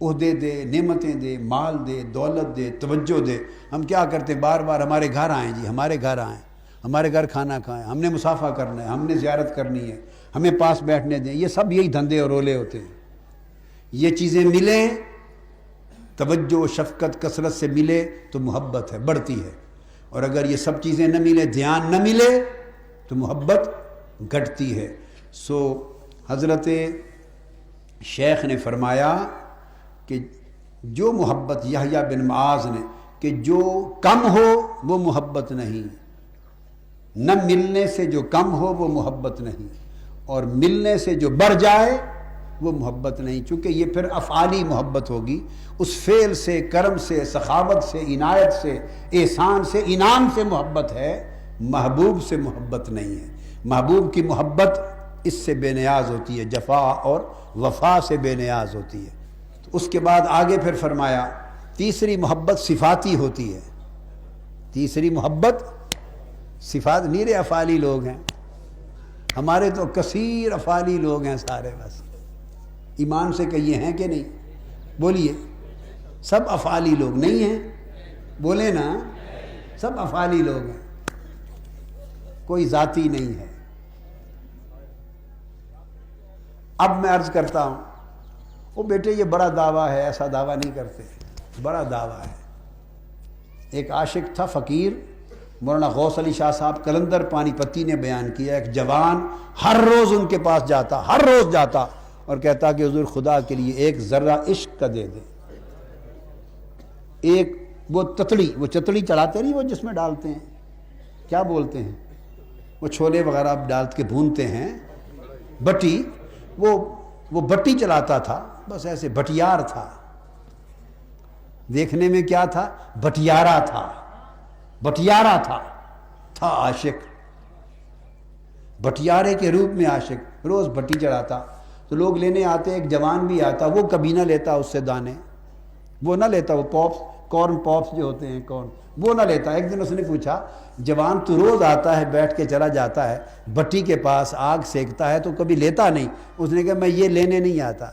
عہدے دے، نعمتیں دے، مال دے، دولت دے، توجہ دے۔ ہم کیا کرتے، بار بار ہمارے گھر آئیں جی، ہمارے گھر آئیں، ہمارے گھر کھانا کھائیں، ہم نے مصافحہ کرنا ہے، ہم نے زیارت کرنی ہے، ہمیں پاس بیٹھنے دیں۔ یہ سب یہی دھندے اور رولے ہوتے ہیں۔ یہ چیزیں ملیں، توجہ، شفقت، کثرت سے ملے تو محبت ہے، بڑھتی ہے، اور اگر یہ سب چیزیں نہ ملے، دھیان نہ ملے تو محبت گھٹتی ہے۔ حضرت شیخ نے فرمایا کہ جو محبت یحییٰ بن معاذ نے کہ جو کم ہو وہ محبت نہیں، نہ ملنے سے جو کم ہو وہ محبت نہیں، اور ملنے سے جو بڑھ جائے وہ محبت نہیں، چونکہ یہ پھر افعالی محبت ہوگی، اس فعل سے، کرم سے، سخاوت سے، عنایت سے، احسان سے، انعام سے محبت ہے، محبوب سے محبت نہیں ہے۔ محبوب کی محبت اس سے بے نیاز ہوتی ہے، جفا اور وفا سے بے نیاز ہوتی ہے۔ تو اس کے بعد آگے پھر فرمایا تیسری محبت صفاتی ہوتی ہے۔ تیسری محبت صفات، نیرے افعالی لوگ ہیں ہمارے، تو کثیر افعالی لوگ ہیں سارے، بس ایمان سے کہیے ہیں کہ نہیں؟ بولیے، سب افعالی لوگ نہیں ہیں؟ بولے نا، سب افعالی لوگ ہیں، کوئی ذاتی نہیں ہے۔ اب میں عرض کرتا ہوں، وہ بیٹے یہ بڑا دعویٰ ہے، ایسا دعویٰ نہیں کرتے، بڑا دعویٰ ہے۔ ایک عاشق تھا فقیر، مولانا غوث علی شاہ صاحب قلندر پانی پتی نے بیان کیا، ایک جوان ہر روز ان کے پاس جاتا، ہر روز جاتا اور کہتا کہ حضور خدا کے لیے ایک ذرہ عشق کا دے دے، ایک وہ تتڑی، وہ چتڑی چڑھاتے نہیں، وہ جس میں ڈالتے ہیں، کیا بولتے ہیں، وہ چھولے وغیرہ ڈال کے بھونتے ہیں، بٹی، وہ بٹی چلاتا تھا، بس ایسے بٹیار تھا، دیکھنے میں کیا تھا؟ بٹیارہ تھا، بٹیارہ تھا عاشق، بٹیارے کے روپ میں عاشق، روز بٹی چڑھاتا، تو لوگ لینے آتے، ایک جوان بھی آتا، وہ کبھی نہ لیتا اس سے دانے، وہ نہ لیتا، وہ پاپس، کارن پاپس جو ہوتے ہیں کارن، وہ نہ لیتا۔ ایک دن اس نے پوچھا، جوان تو روز آتا ہے، بیٹھ کے چلا جاتا ہے، بٹی کے پاس آگ سیکتا ہے، تو کبھی لیتا نہیں؟ اس نے کہا میں یہ لینے نہیں آتا۔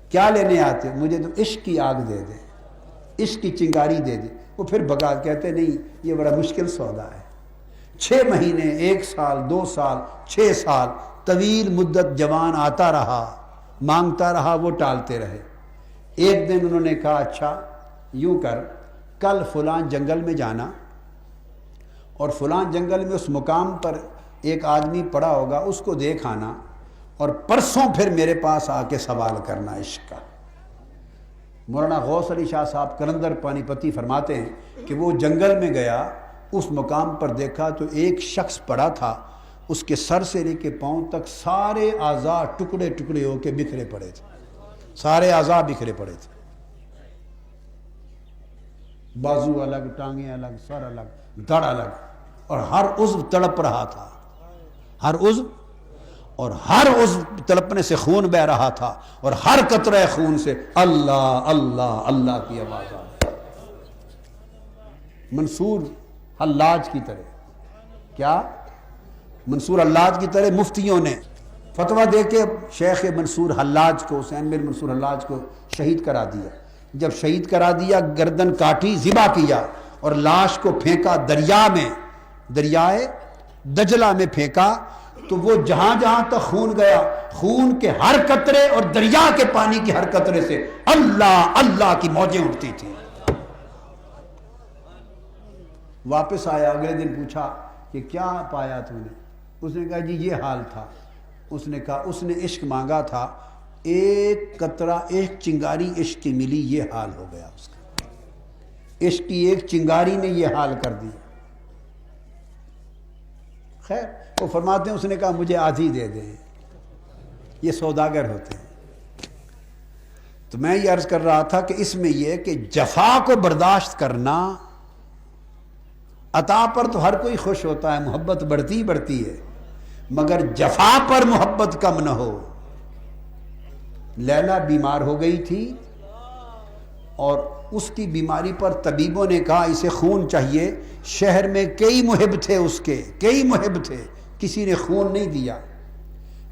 کیا لینے آتے؟ مجھے تو عشق کی آگ دے دے، عشق کی چنگاری دے دے۔ وہ پھر بگا، کہتے نہیں یہ بڑا مشکل سودا ہے۔ 6 مہینے، 1 سال، 2 سال، 6 سال، طویل مدت جوان آتا رہا، مانگتا رہا، وہ ٹالتے رہے۔ ایک دن انہوں نے کہا اچھا یوں کر، کل فلاں جنگل میں جانا، اور فلاں جنگل میں اس مقام پر ایک آدمی پڑا ہوگا، اس کو دیکھ آنا، اور پرسوں پھر میرے پاس آ کے سوال کرنا عشق کا۔ مولانا غوث علی شاہ صاحب قلندر پانی پتی فرماتے ہیں کہ وہ جنگل میں گیا، اس مقام پر دیکھا تو ایک شخص پڑا تھا، اس کے سر سے لے کے پاؤں تک سارے اعضاء ٹکڑے ٹکڑے ہو کے بکھرے پڑے تھے، سارے اعضاء بکھرے پڑے تھے، بازو الگ، ٹانگیں الگ، سر الگ، دڑ الگ، اور ہر عضو تڑپ رہا تھا، ہر عضو، اور ہر عضو تڑپنے سے خون بہ رہا تھا، اور ہر قطرہ خون سے اللہ اللہ اللہ کی آواز آ رہی، منصور حلاج کی طرح۔ کیا؟ منصور حلاج کی طرح مفتیوں نے فتویٰ دے کے شیخ منصور حلاج کو، حسین بن منصور حلاج کو شہید کرا دیا۔ جب شہید کرا دیا، گردن کاٹی، ذبح کیا، اور لاش کو پھینکا دریا میں، دریائے دجلہ میں پھینکا، تو وہ جہاں جہاں تک خون گیا، خون کے ہر قطرے اور دریا کے پانی کے ہر قطرے سے اللہ اللہ کی موجیں اٹھتی تھیں۔ واپس آیا، اگلے دن پوچھا کہ کیا پایا تو نے؟ اس نے کہا جی یہ حال تھا۔ اس نے کہا اس نے عشق مانگا تھا، ایک قطرہ، ایک چنگاری عشق کی ملی، یہ حال ہو گیا اس کا، عشق کی ایک چنگاری نے یہ حال کر دیا۔ خیر وہ فرماتے ہیں اس نے کہا مجھے آدھی دے دیں، یہ سوداگر ہوتے ہیں۔ تو میں یہ عرض کر رہا تھا کہ اس میں یہ کہ جفا کو برداشت کرنا، عطا پر تو ہر کوئی خوش ہوتا ہے، محبت بڑھتی بڑھتی ہے، مگر جفا پر محبت کم نہ ہو۔ لیلا بیمار ہو گئی تھی، اور اس کی بیماری پر طبیبوں نے کہا اسے خون چاہیے، شہر میں کئی محب تھے، اس کے کئی محب تھے، کسی نے خون نہیں دیا۔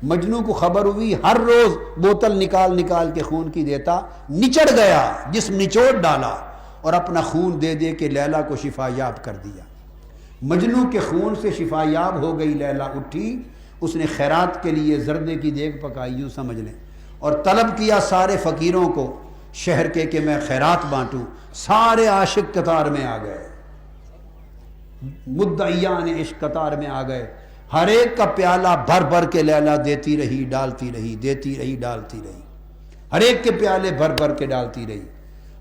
مجنو کو خبر ہوئی، ہر روز بوتل نکال نکال کے خون کی دیتا، نچڑ گیا، جسم نچوڑ ڈالا، اور اپنا خون دے دے کے لیلا کو شفا یاب کر دیا۔ مجنو کے خون سے شفا یاب ہو گئی، لیلا اٹھی، اس نے خیرات کے لیے زردے کی دیگ پکائی، یوں سمجھ لیں، اور طلب کیا سارے فقیروں کو شہر کے کہ میں خیرات بانٹوں۔ سارے عاشق قطار میں آ گئے، مدعیان عشق قطار میں آ گئے، ہر ایک کا پیالہ بھر بھر کے لیلا دیتی رہی، ڈالتی رہی، دیتی رہی، ڈالتی رہی، ہر ایک کے پیالے بھر بھر کے ڈالتی رہی۔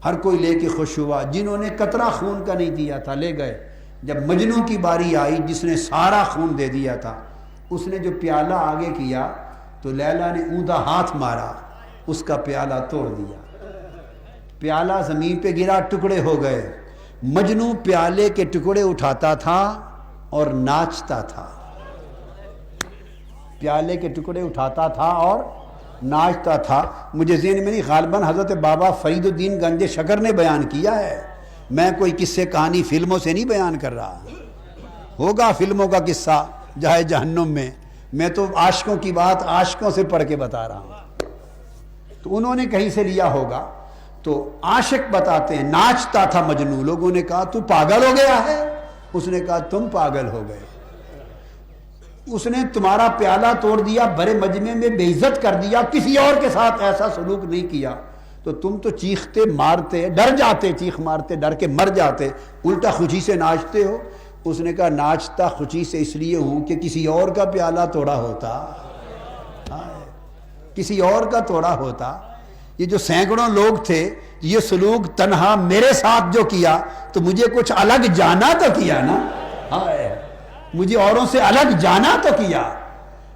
ہر کوئی لے کے خوش ہوا. جنہوں نے قطرہ خون کا نہیں دیا تھا لے گئے. جب مجنوں کی باری آئی جس نے سارا خون دے دیا تھا، اس نے جو پیالہ آگے کیا تو لیلا نے اوندا ہاتھ مارا، اس کا پیالہ توڑ دیا. پیالہ زمین پہ گرا، ٹکڑے ہو گئے. مجنوں پیالے کے ٹکڑے اٹھاتا تھا اور ناچتا تھا. پیالے کے ٹکڑے اٹھاتا تھا اور ناچتا تھا. مجھے ذہن میں نہیں، غالباً حضرت بابا فرید الدین گنج شکر نے بیان کیا ہے. میں کوئی قصے کہانی فلموں سے نہیں بیان کر رہا. ہوگا فلموں کا قصہ جائے جہنم میں تو عاشقوں کی بات عاشقوں سے پڑھ کے بتا رہا ہوں. تو انہوں نے کہیں سے لیا ہوگا. تو عاشق بتاتے ہیں ناچتا تھا مجنوں. لوگوں نے کہا تو پاگل ہو گیا ہے. اس نے کہا تم پاگل ہو گئے. اس نے تمہارا پیالہ توڑ دیا، بڑے مجمع میں بے عزت کر دیا، کسی اور کے ساتھ ایسا سلوک نہیں کیا، تو تم تو چیختے مارتے ڈر جاتے، چیخ مارتے ڈر کے مر جاتے، الٹا خوشی سے ناچتے ہو. اس نے کہا ناچتا خوشی سے اس لیے ہوں کہ کسی اور کا پیالہ توڑا ہوتا، کسی اور کا توڑا ہوتا. یہ جو سینکڑوں لوگ تھے، یہ سلوک تنہا میرے ساتھ جو کیا تو مجھے کچھ الگ جانا تو کیا نا. مجھے اوروں سے الگ جانا تو کیا.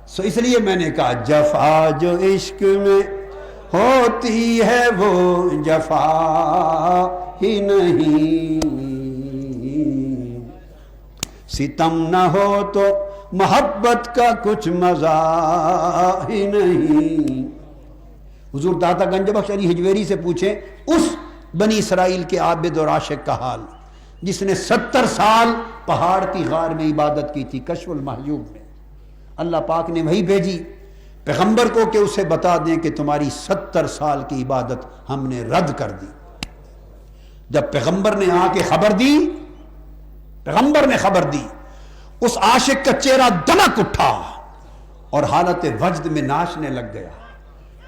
سو اس لیے میں نے کہا جفا جو عشق میں ہوتی ہے وہ جفا ہی نہیں، ستم نہ ہو تو محبت کا کچھ مزہ ہی نہیں. حضور داتا گنج بخش علی حجویری سے پوچھیں اس بنی اسرائیل کے عابد اور عاشق کا حال جس نے 70 سال پہاڑ کی غار میں عبادت کی تھی. کشف المحجوب میں اللہ پاک نے وہی بھیجی پیغمبر کو کہ اسے بتا دیں کہ تمہاری 70 سال کی عبادت ہم نے رد کر دی. جب پیغمبر نے آ کے خبر دی، پیغمبر نے خبر دی، اس عاشق کا چہرہ دمک اٹھا اور حالت وجد میں ناچنے لگ گیا.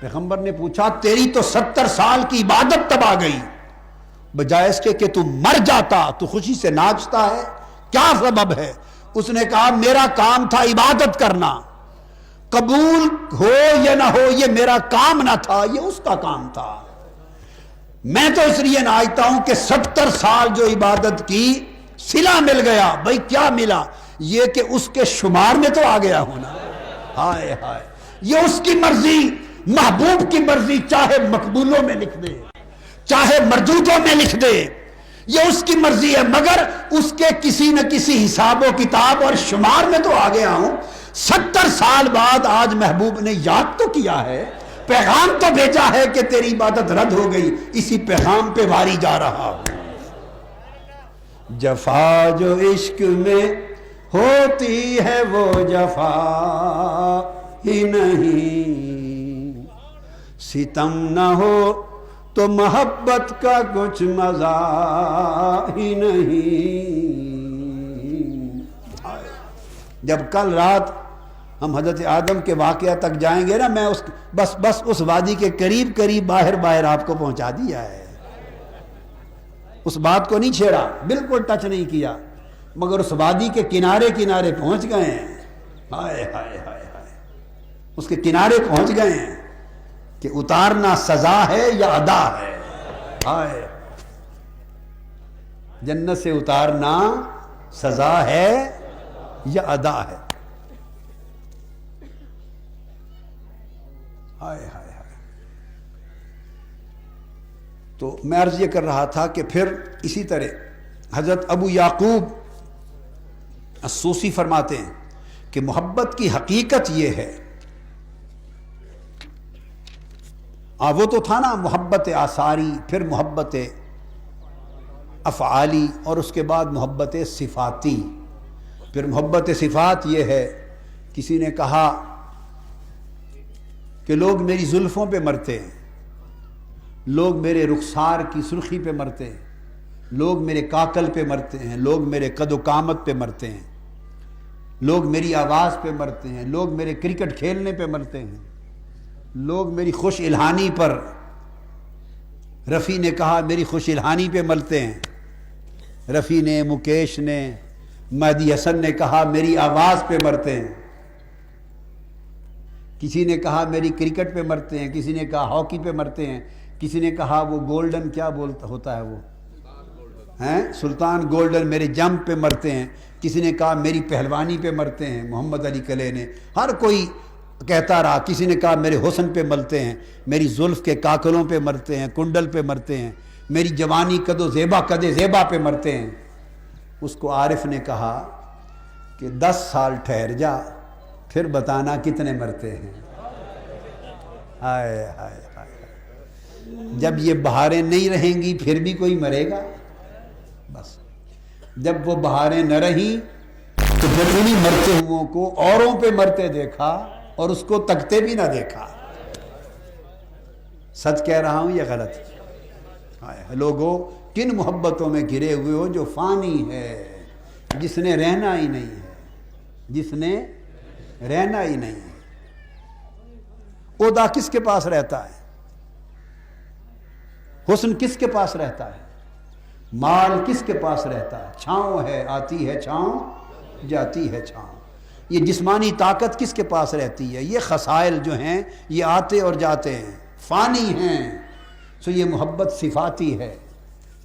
پیغمبر نے پوچھا تیری تو 70 سال کی عبادت تباہ گئی، بجائے اس کے کہ تو مر جاتا تو خوشی سے ناچتا ہے، کیا سبب ہے؟ اس نے کہا میرا کام تھا عبادت کرنا، قبول ہو یا نہ ہو یہ میرا کام نہ تھا، یہ اس کا کام تھا. میں تو اس لیے ناچتا ہوں کہ 70 سال جو عبادت کی صلہ مل گیا. بھئی کیا ملا؟ یہ کہ اس کے شمار میں تو آ گیا ہونا. ہائے ہائے، یہ اس کی مرضی، محبوب کی مرضی، چاہے مقبولوں میں لکھ دے چاہے مردودوں میں لکھ دے، یہ اس کی مرضی ہے، مگر اس کے کسی نہ کسی حساب و کتاب اور شمار میں تو آ گیا ہوں. 70 سال بعد آج محبوب نے یاد تو کیا ہے، پیغام تو بھیجا ہے کہ تیری عبادت رد ہو گئی، اسی پیغام پہ واری جا رہا ہوں. جفا جو عشق میں ہوتی ہے وہ جفا ہی نہیں، ستم نہ ہو تو محبت کا کچھ مزہ ہی نہیں. جب کل رات ہم حضرت آدم کے واقعہ تک جائیں گے نا، میں بس اس وادی کے قریب قریب باہر آپ کو پہنچا دیا ہے. اس بات کو نہیں چھیڑا، بالکل ٹچ نہیں کیا، مگر اس وادی کے کنارے پہنچ گئے ہیں. ہائے ہائے ہائے ہائے، اس کے کنارے پہنچ گئے ہیں کہ اتارنا سزا ہے یا ادا ہے. ہائے، جنت سے اتارنا سزا ہے یا ادا ہے. ہائے ہائے ہائے. تو میں عرض یہ کر رہا تھا کہ پھر اسی طرح حضرت ابو یعقوب السوسی فرماتے ہیں کہ محبت کی حقیقت یہ ہے، وہ تو تھا نا محبت آثاری، پھر محبت افعالی، اور اس کے بعد محبت صفاتی. پھر محبت صفات یہ ہے، کسی نے کہا کہ لوگ میری زلفوں پہ مرتے ہیں، لوگ میرے رخسار کی سرخی پہ مرتے ہیں، لوگ میرے کاکل پہ مرتے ہیں، لوگ میرے قد و قامت پہ مرتے ہیں، لوگ میری آواز پہ مرتے ہیں، لوگ میرے کرکٹ کھیلنے پہ مرتے ہیں، لوگ میری خوش الہانی پر، رفیع نے کہا میری خوش الہانی پہ ملتے ہیں، رفیع نے، مکیش نے، مہدی حسن نے کہا میری آواز پہ مرتے ہیں، کسی نے کہا میری کرکٹ پہ مرتے ہیں، کسی نے کہا ہاکی پہ مرتے ہیں، کسی نے کہا وہ گولڈن کیا بولتا ہوتا ہے وہ ہیں سلطان گولڈن میرے جمپ پہ مرتے ہیں، کسی نے کہا میری پہلوانی پہ مرتے ہیں محمد علی کلے نے، ہر کوئی کہتا رہا، کسی نے کہا میرے حسن پہ ملتے ہیں، میری زلف کے کاکلوں پہ مرتے ہیں، کنڈل پہ مرتے ہیں، میری جوانی کدو زیبا کدے زیبا پہ مرتے ہیں۔ اس کو عارف نے کہا کہ 10 سال ٹھہر جا پھر بتانا کتنے مرتے ہیں۔ ہائے ہائے ہائے، جب یہ بہاریں نہیں رہیں گی پھر بھی کوئی مرے گا؟ بس جب وہ بہاریں نہ رہیں تو جب انہیں مرتے ہوں کو اوروں پہ مرتے دیکھا اور اس کو تکتے بھی نہ دیکھا۔ سچ کہہ رہا ہوں یا غلط؟ لوگو کن محبتوں میں گرے ہوئے ہو جو فانی ہے، جس نے رہنا ہی نہیں ہے، جس نے رہنا ہی نہیں ہے۔ عہدہ کس کے پاس رہتا ہے؟ حسن کس کے پاس رہتا ہے؟ مال کس کے پاس رہتا ہے؟ چھاؤں ہے، آتی ہے چھاؤں، جاتی ہے چھاؤں۔ یہ جسمانی طاقت کس کے پاس رہتی ہے؟ یہ خصائل جو ہیں یہ آتے اور جاتے ہیں، فانی ہیں۔ سو یہ محبت صفاتی ہے۔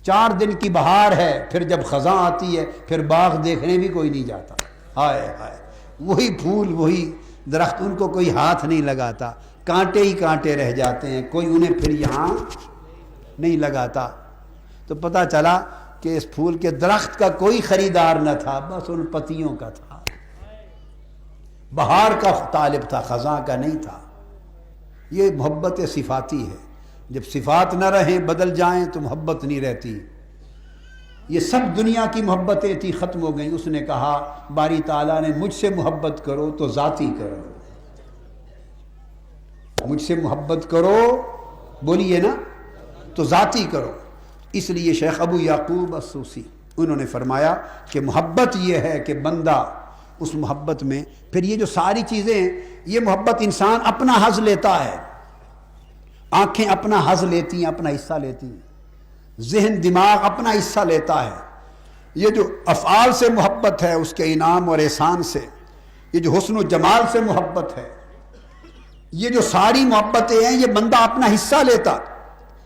4 دن کی بہار ہے، پھر جب خزاں آتی ہے پھر باغ دیکھنے بھی کوئی نہیں جاتا۔ ہائے ہائے، وہی پھول وہی درخت، ان کو کوئی ہاتھ نہیں لگاتا، کانٹے ہی کانٹے رہ جاتے ہیں، کوئی انہیں پھر یہاں نہیں لگاتا۔ تو پتہ چلا کہ اس پھول کے درخت کا کوئی خریدار نہ تھا، بس ان پتیوں کا تھا۔ بہار کا طالب تھا، خزاں کا نہیں تھا۔ یہ محبت صفاتی ہے۔ جب صفات نہ رہیں، بدل جائیں تو محبت نہیں رہتی۔ یہ سب دنیا کی محبتیں تھی، ختم ہو گئیں۔ اس نے کہا باری تعالیٰ نے مجھ سے محبت کرو تو ذاتی کرو، مجھ سے محبت کرو بولیے نا تو ذاتی کرو۔ اس لیے شیخ ابو یعقوب السوسی انہوں نے فرمایا کہ محبت یہ ہے کہ بندہ اس محبت میں پھر یہ جو ساری چیزیں ہیں، یہ محبت انسان اپنا حظ لیتا ہے۔ آنکھیں اپنا حظ لیتی ہیں، اپنا حصہ لیتی ہیں، ذہن دماغ اپنا حصہ لیتا ہے۔ یہ جو افعال سے محبت ہے اس کے انعام اور احسان سے، یہ جو حسن و جمال سے محبت ہے، یہ جو ساری محبتیں ہیں یہ بندہ اپنا حصہ لیتا،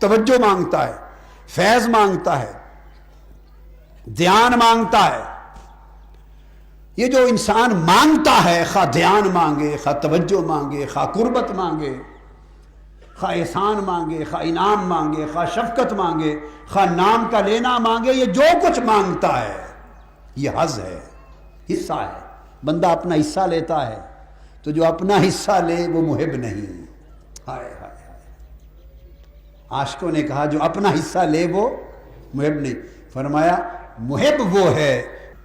توجہ مانگتا ہے، فیض مانگتا ہے، دھیان مانگتا ہے۔ یہ جو انسان مانگتا ہے، خواہ دھیان مانگے، خواہ توجہ مانگے، خواہ قربت مانگے، خواہ احسان مانگے، خواہ انعام مانگے، خواہ شفقت مانگے، خواہ نام کا لینا مانگے، یہ جو کچھ مانگتا ہے یہ حظ ہے، حصہ ہے۔ بندہ اپنا حصہ لیتا ہے، تو جو اپنا حصہ لے وہ محب نہیں۔ ہائے ہائے ہائے، عاشقوں نے کہا جو اپنا حصہ لے وہ محب نہیں۔ فرمایا محب وہ ہے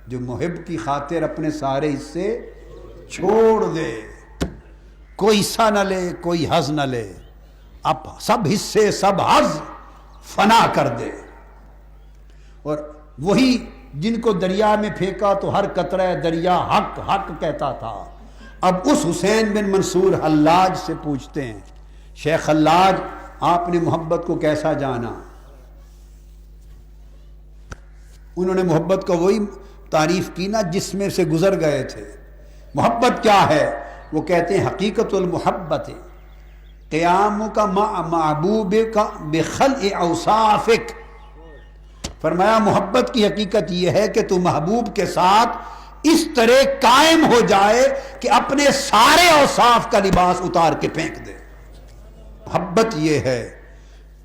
جو محب کی خاطر اپنے سارے حصے چھوڑ دے، کوئی حصہ نہ لے، کوئی حظ نہ لے، اب سب حصے سب حظ فنا کر دے۔ اور وہی جن کو دریا میں پھینکا تو ہر قطرہ دریا حق حق کہتا تھا۔ اب اس حسین بن منصور حلاج سے پوچھتے ہیں، شیخ حلاج آپ نے محبت کو کیسا جانا؟ انہوں نے محبت کو وہی تعریف کی نا جس میں سے گزر گئے تھے۔ محبت کیا ہے؟ وہ کہتے ہیں حقیقت المحبت قیام کا محبوب کا بخلع اوصافک۔ فرمایا محبت کی حقیقت یہ ہے کہ تو محبوب کے ساتھ اس طرح قائم ہو جائے کہ اپنے سارے اوصاف کا لباس اتار کے پھینک دے۔ محبت یہ ہے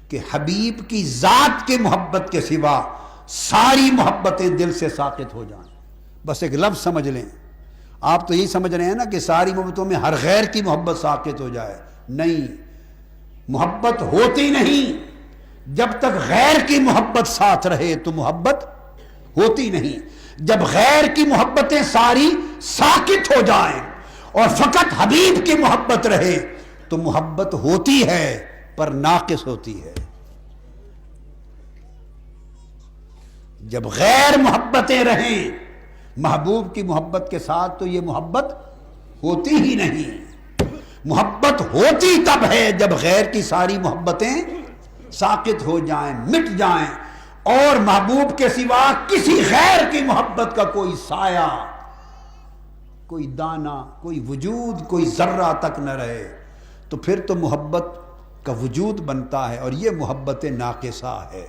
کہ حبیب کی ذات کے محبت کے سوا ساری محبتیں دل سے ساقط ہو جائیں۔ بس ایک لفظ سمجھ لیں، آپ تو یہی سمجھ رہے ہیں نا کہ ساری محبتوں میں ہر غیر کی محبت ساقط ہو جائے۔ نہیں، محبت ہوتی نہیں جب تک غیر کی محبت ساتھ رہے تو محبت ہوتی نہیں۔ جب غیر کی محبتیں ساری ساقط ہو جائیں اور فقط حبیب کی محبت رہے تو محبت ہوتی ہے پر ناقص ہوتی ہے۔ جب غیر محبتیں رہیں محبوب کی محبت کے ساتھ تو یہ محبت ہوتی ہی نہیں۔ محبت ہوتی تب ہے جب غیر کی ساری محبتیں ساقط ہو جائیں، مٹ جائیں، اور محبوب کے سوا کسی غیر کی محبت کا کوئی سایہ، کوئی دانہ، کوئی وجود، کوئی ذرہ تک نہ رہے، تو پھر تو محبت کا وجود بنتا ہے، اور یہ محبت ناقصہ ہے۔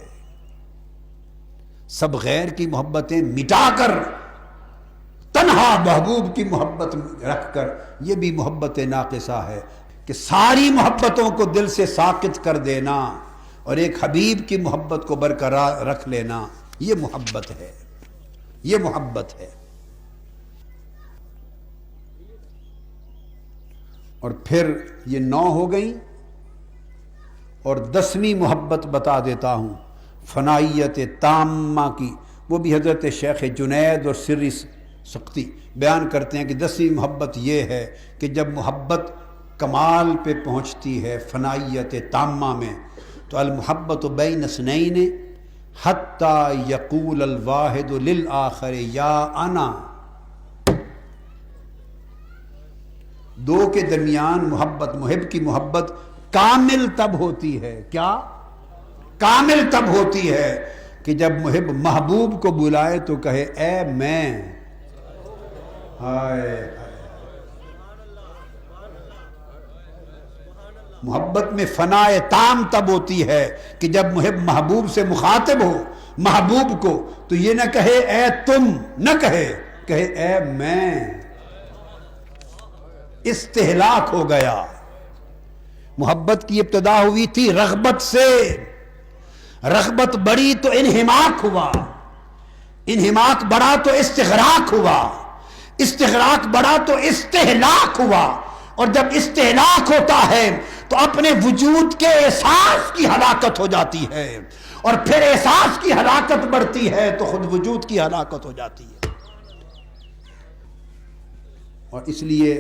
سب غیر کی محبتیں مٹا کر تنہا محبوب کی محبت رکھ کر، یہ بھی محبت ناقصہ ہے کہ ساری محبتوں کو دل سے ساقط کر دینا اور ایک حبیب کی محبت کو برقرار رکھ لینا، یہ محبت ہے، یہ محبت ہے۔ اور پھر یہ 9 ہو گئیں، اور 10ویں محبت بتا دیتا ہوں، فنائیت تامہ کی، وہ بھی حضرت شیخ جنید اور سری سقطی بیان کرتے ہیں کہ 10ویں محبت یہ ہے کہ جب محبت کمال پہ پہنچتی ہے فنائیت تامہ میں، تو المحبت بین اثنین حتی یقول الواحد للآخر یا انا، دو کے درمیان محبت، محب کی محبت کامل تب ہوتی ہے، کیا؟ کامل تب ہوتی ہے کہ جب محب محبوب کو بلائے تو کہے اے میں، ہائے محبت میں فنائے تام تب ہوتی ہے کہ جب محب محبوب سے مخاطب ہو محبوب کو، تو یہ نہ کہے اے تم، نہ کہے اے میں، استہلاک ہو گیا۔ محبت کی ابتدا ہوئی تھی رغبت سے، رغبت بڑی تو انہماک ہوا، انہماک بڑا تو استغراق ہوا، استغراق بڑا تو استہلاک ہوا، اور جب استہلاک ہوتا ہے تو اپنے وجود کے احساس کی ہلاکت ہو جاتی ہے، اور پھر احساس کی ہلاکت بڑھتی ہے تو خود وجود کی ہلاکت ہو جاتی ہے۔ اور اس لیے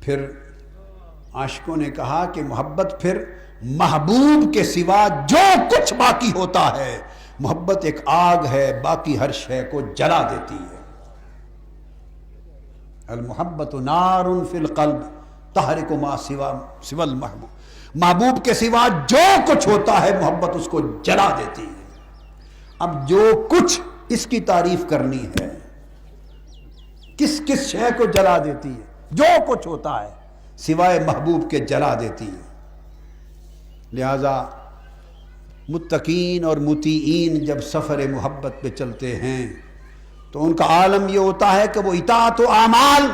پھر عاشقوں نے کہا کہ محبت پھر محبوب کے سوا جو کچھ باقی ہوتا ہے، محبت ایک آگ ہے، باقی ہر شے کو جلا دیتی ہے۔ المحبت نار فی القلب تحرق ما سوى المحبوب، محبوب کے سوا جو کچھ ہوتا ہے محبت اس کو جلا دیتی ہے۔ اب جو کچھ، اس کی تعریف کرنی ہے، کس کس شے کو جلا دیتی ہے؟ جو کچھ ہوتا ہے سوائے محبوب کے جلا دیتی ہے۔ لہذا متقین اور مطیعین جب سفر محبت پہ چلتے ہیں تو ان کا عالم یہ ہوتا ہے کہ وہ اطاعت و اعمال،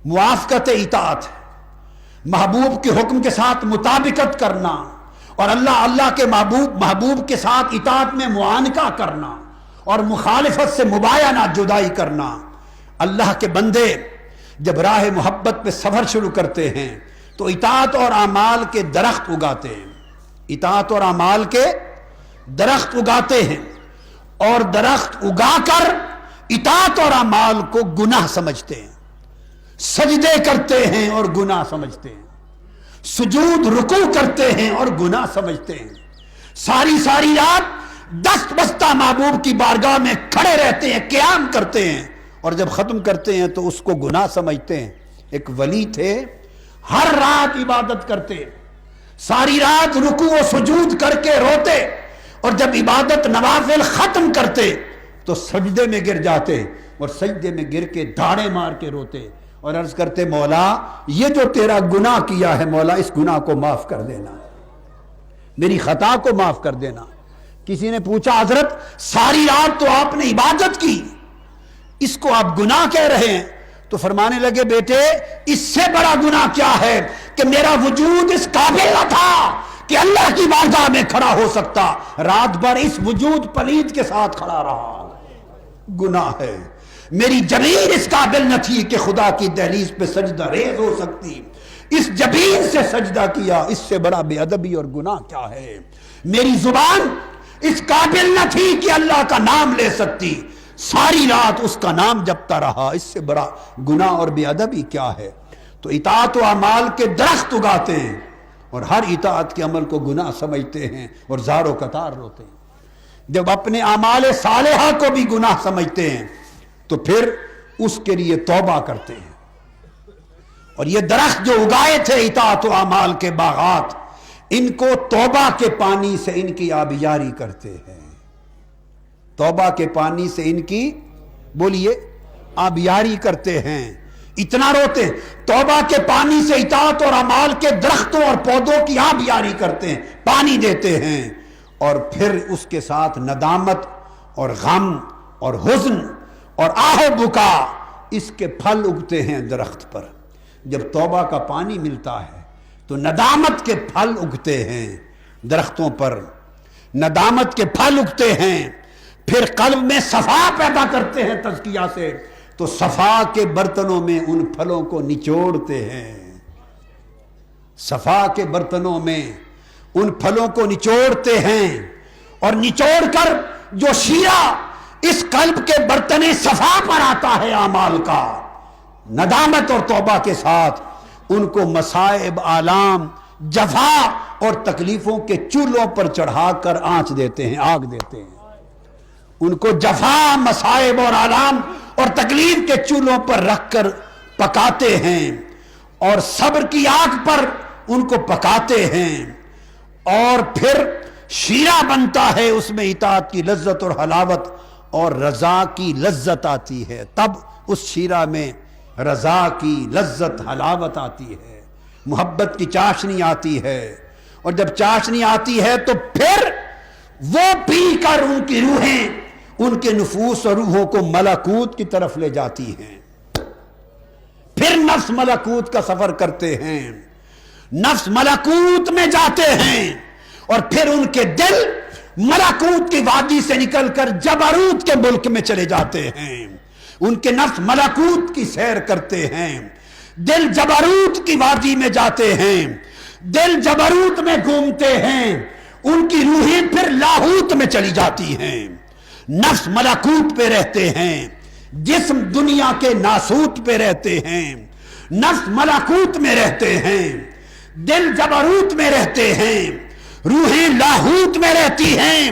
موافقت اطاعت، محبوب کے حکم کے ساتھ مطابقت کرنا، اور اللہ کے محبوب کے ساتھ اطاعت میں معانقہ کرنا، اور مخالفت سے مباینہ جدائی کرنا۔ اللہ کے بندے جب راہ محبت پہ سفر شروع کرتے ہیں تو اطاعت اور اعمال کے درخت اگاتے ہیں، اطاعت اور اعمال کے درخت اگاتے ہیں، اور درخت اگا کر اطاعت اور اعمال کو گناہ سمجھتے ہیں، سجدے کرتے ہیں اور گناہ سمجھتے ہیں، سجود رکوع کرتے ہیں اور گناہ سمجھتے ہیں، ساری رات دست بستہ محبوب کی بارگاہ میں کھڑے رہتے ہیں، قیام کرتے ہیں، اور جب ختم کرتے ہیں تو اس کو گناہ سمجھتے ہیں۔ ایک ولی تھے، ہر رات عبادت کرتے، ساری رات رکوع و سجود کر کے روتے، اور جب عبادت نوافل ختم کرتے تو سجدے میں گر جاتے، اور سجدے میں گر کے دھاڑے مار کے روتے اور عرض کرتے مولا یہ جو تیرا گناہ کیا ہے مولا اس گناہ کو معاف کر دینا، میری خطا کو معاف کر دینا۔ کسی نے پوچھا حضرت ساری رات تو آپ نے عبادت کی، اس کو آپ گناہ کہہ رہے ہیں؟ تو فرمانے لگے بیٹے اس سے بڑا گناہ کیا ہے کہ میرا وجود اس قابل نہ تھا کہ اللہ کی بارگاہ میں کھڑا ہو سکتا، رات بھر اس وجود پلید کے ساتھ کھڑا رہا، گناہ ہے۔ میری جبین اس قابل نہ تھی کہ خدا کی دہلیز پہ سجدہ ریز ہو سکتی، اس جبین سے سجدہ کیا، اس سے بڑا بے ادبی اور گناہ کیا ہے۔ میری زبان اس قابل نہ تھی کہ اللہ کا نام لے سکتی، ساری رات اس کا نام جپتا رہا، اس سے بڑا گناہ اور بے ادبی کیا ہے۔ تو اطاعت و اعمال کے درخت اگاتے ہیں اور ہر اطاعت کے عمل کو گناہ سمجھتے ہیں اور زار و قطار روتے ہیں۔ جب اپنے اعمال صالحہ کو بھی گناہ سمجھتے ہیں تو پھر اس کے لیے توبہ کرتے ہیں، اور یہ درخت جو اگائے تھے اطاعت و اعمال کے باغات، ان کو توبہ کے پانی سے ان کی آبیاری کرتے ہیں، توبہ کے پانی سے ان کی بولیے آبیاری کرتے ہیں، اتنا روتے ہیں، توبہ کے پانی سے اطاعت اور اعمال کے درختوں اور پودوں کی آب یاری کرتے ہیں، پانی دیتے ہیں، اور پھر اس کے ساتھ ندامت اور غم اور حزن اور آہ و بکا، اس کے پھل اگتے ہیں درخت پر۔ جب توبہ کا پانی ملتا ہے تو ندامت کے پھل اگتے ہیں درختوں پر، ندامت کے پھل اگتے ہیں، پھر قلب میں صفا پیدا کرتے ہیں تزکیہ سے، تو صفا کے برتنوں میں ان پھلوں کو نچوڑتے ہیں، صفا کے برتنوں میں ان پھلوں کو نچوڑتے ہیں، اور نچوڑ کر جو شیرہ اس قلب کے برتن صفا پر آتا ہے اعمال کا، ندامت اور توبہ کے ساتھ، ان کو مصائب، آلام، جفا اور تکلیفوں کے چولہوں پر چڑھا کر آنچ دیتے ہیں، آگ دیتے ہیں، ان کو جفا، مصائب اور آلام اور تکلیف کے چولہوں پر رکھ کر پکاتے ہیں، اور صبر کی آگ پر ان کو پکاتے ہیں، اور پھر شیرہ بنتا ہے، اس میں اطاعت کی لذت اور حلاوت اور رضا کی لذت آتی ہے، تب اس شیرہ میں رضا کی لذت، حلاوت آتی ہے، محبت کی چاشنی آتی ہے، اور جب چاشنی آتی ہے تو پھر وہ پی کر ان کی روحیں، ان کے نفوس اور روحوں کو ملکوت کی طرف لے جاتی ہیں، پھر نفس ملکوت کا سفر کرتے ہیں، نفس ملکوت میں جاتے ہیں، اور پھر ان کے دل ملکوت کی وادی سے نکل کر جبروت کے ملک میں چلے جاتے ہیں، ان کے نفس ملکوت کی سیر کرتے ہیں، دل جبروت کی وادی میں جاتے ہیں، دل جبروت میں گھومتے ہیں، ان کی روحیں پھر لاہوت میں چلی جاتی ہیں، نفس ملکوت پہ رہتے ہیں، جسم دنیا کے ناسوت پہ رہتے ہیں، نفس ملکوت میں رہتے ہیں، دل جبروت میں رہتے ہیں، روحیں لاہوت میں رہتی ہیں،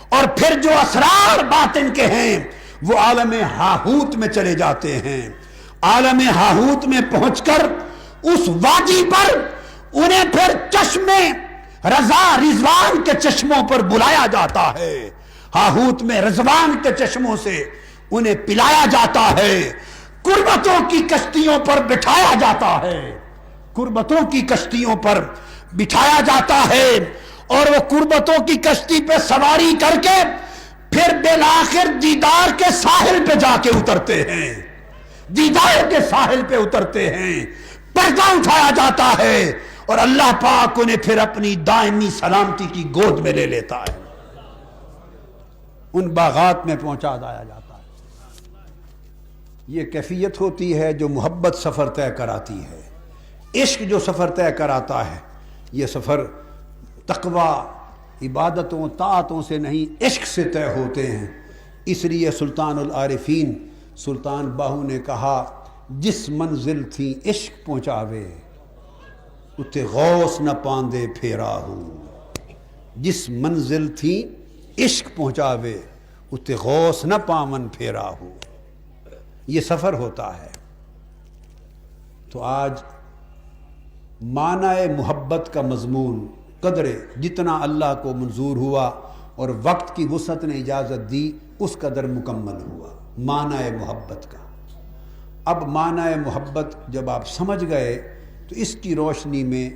اور پھر جو اسرار باطن کے ہیں وہ عالم ہاہوت میں چلے جاتے ہیں، عالم ہاہوت میں پہنچ کر اس وادی پر انہیں پھر چشمے رضا رضوان کے چشموں پر بلایا جاتا ہے، ہاہوت میں رضوان کے چشموں سے انہیں پلایا جاتا ہے، قربتوں کی کشتیوں پر بٹھایا جاتا ہے، قربتوں کی کشتیوں پر بٹھایا جاتا ہے، اور وہ قربتوں کی کشتی پہ سواری کر کے پھر بالآخر دیدار کے ساحل پہ جا کے اترتے ہیں، دیدار کے ساحل پہ اترتے ہیں، پردہ اٹھایا جاتا ہے، اور اللہ پاک انہیں پھر اپنی دائمی سلامتی کی گود میں لے لیتا ہے، ان باغات میں پہنچا دیا جاتا ہے۔ یہ کیفیت ہوتی ہے جو محبت سفر طے کراتی ہے، عشق جو سفر طے کراتا ہے، یہ سفر تقوی، عبادتوں، طاعتوں سے نہیں، عشق سے طے ہوتے ہیں۔ اس لیے سلطان العارفین سلطان باہو نے کہا، جس منزل تھی عشق پہنچاوے اتے غوث نہ پاندے پھیرا ہو، جس منزل تھی عشق پہنچاوے اتے غوث نہ پامن پھیرا ہو، یہ سفر ہوتا ہے۔ تو آج معنی محبت کا مضمون قدرے جتنا اللہ کو منظور ہوا اور وقت کی وسعت نے اجازت دی اس قدر مکمل ہوا معنی محبت کا۔ اب معنی محبت جب آپ سمجھ گئے تو اس کی روشنی میں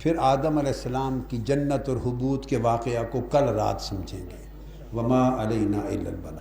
پھر آدم علیہ السلام کی جنت اور حبوط کے واقعہ کو کل رات سمجھیں گے۔ وما علینا الا البلاغ۔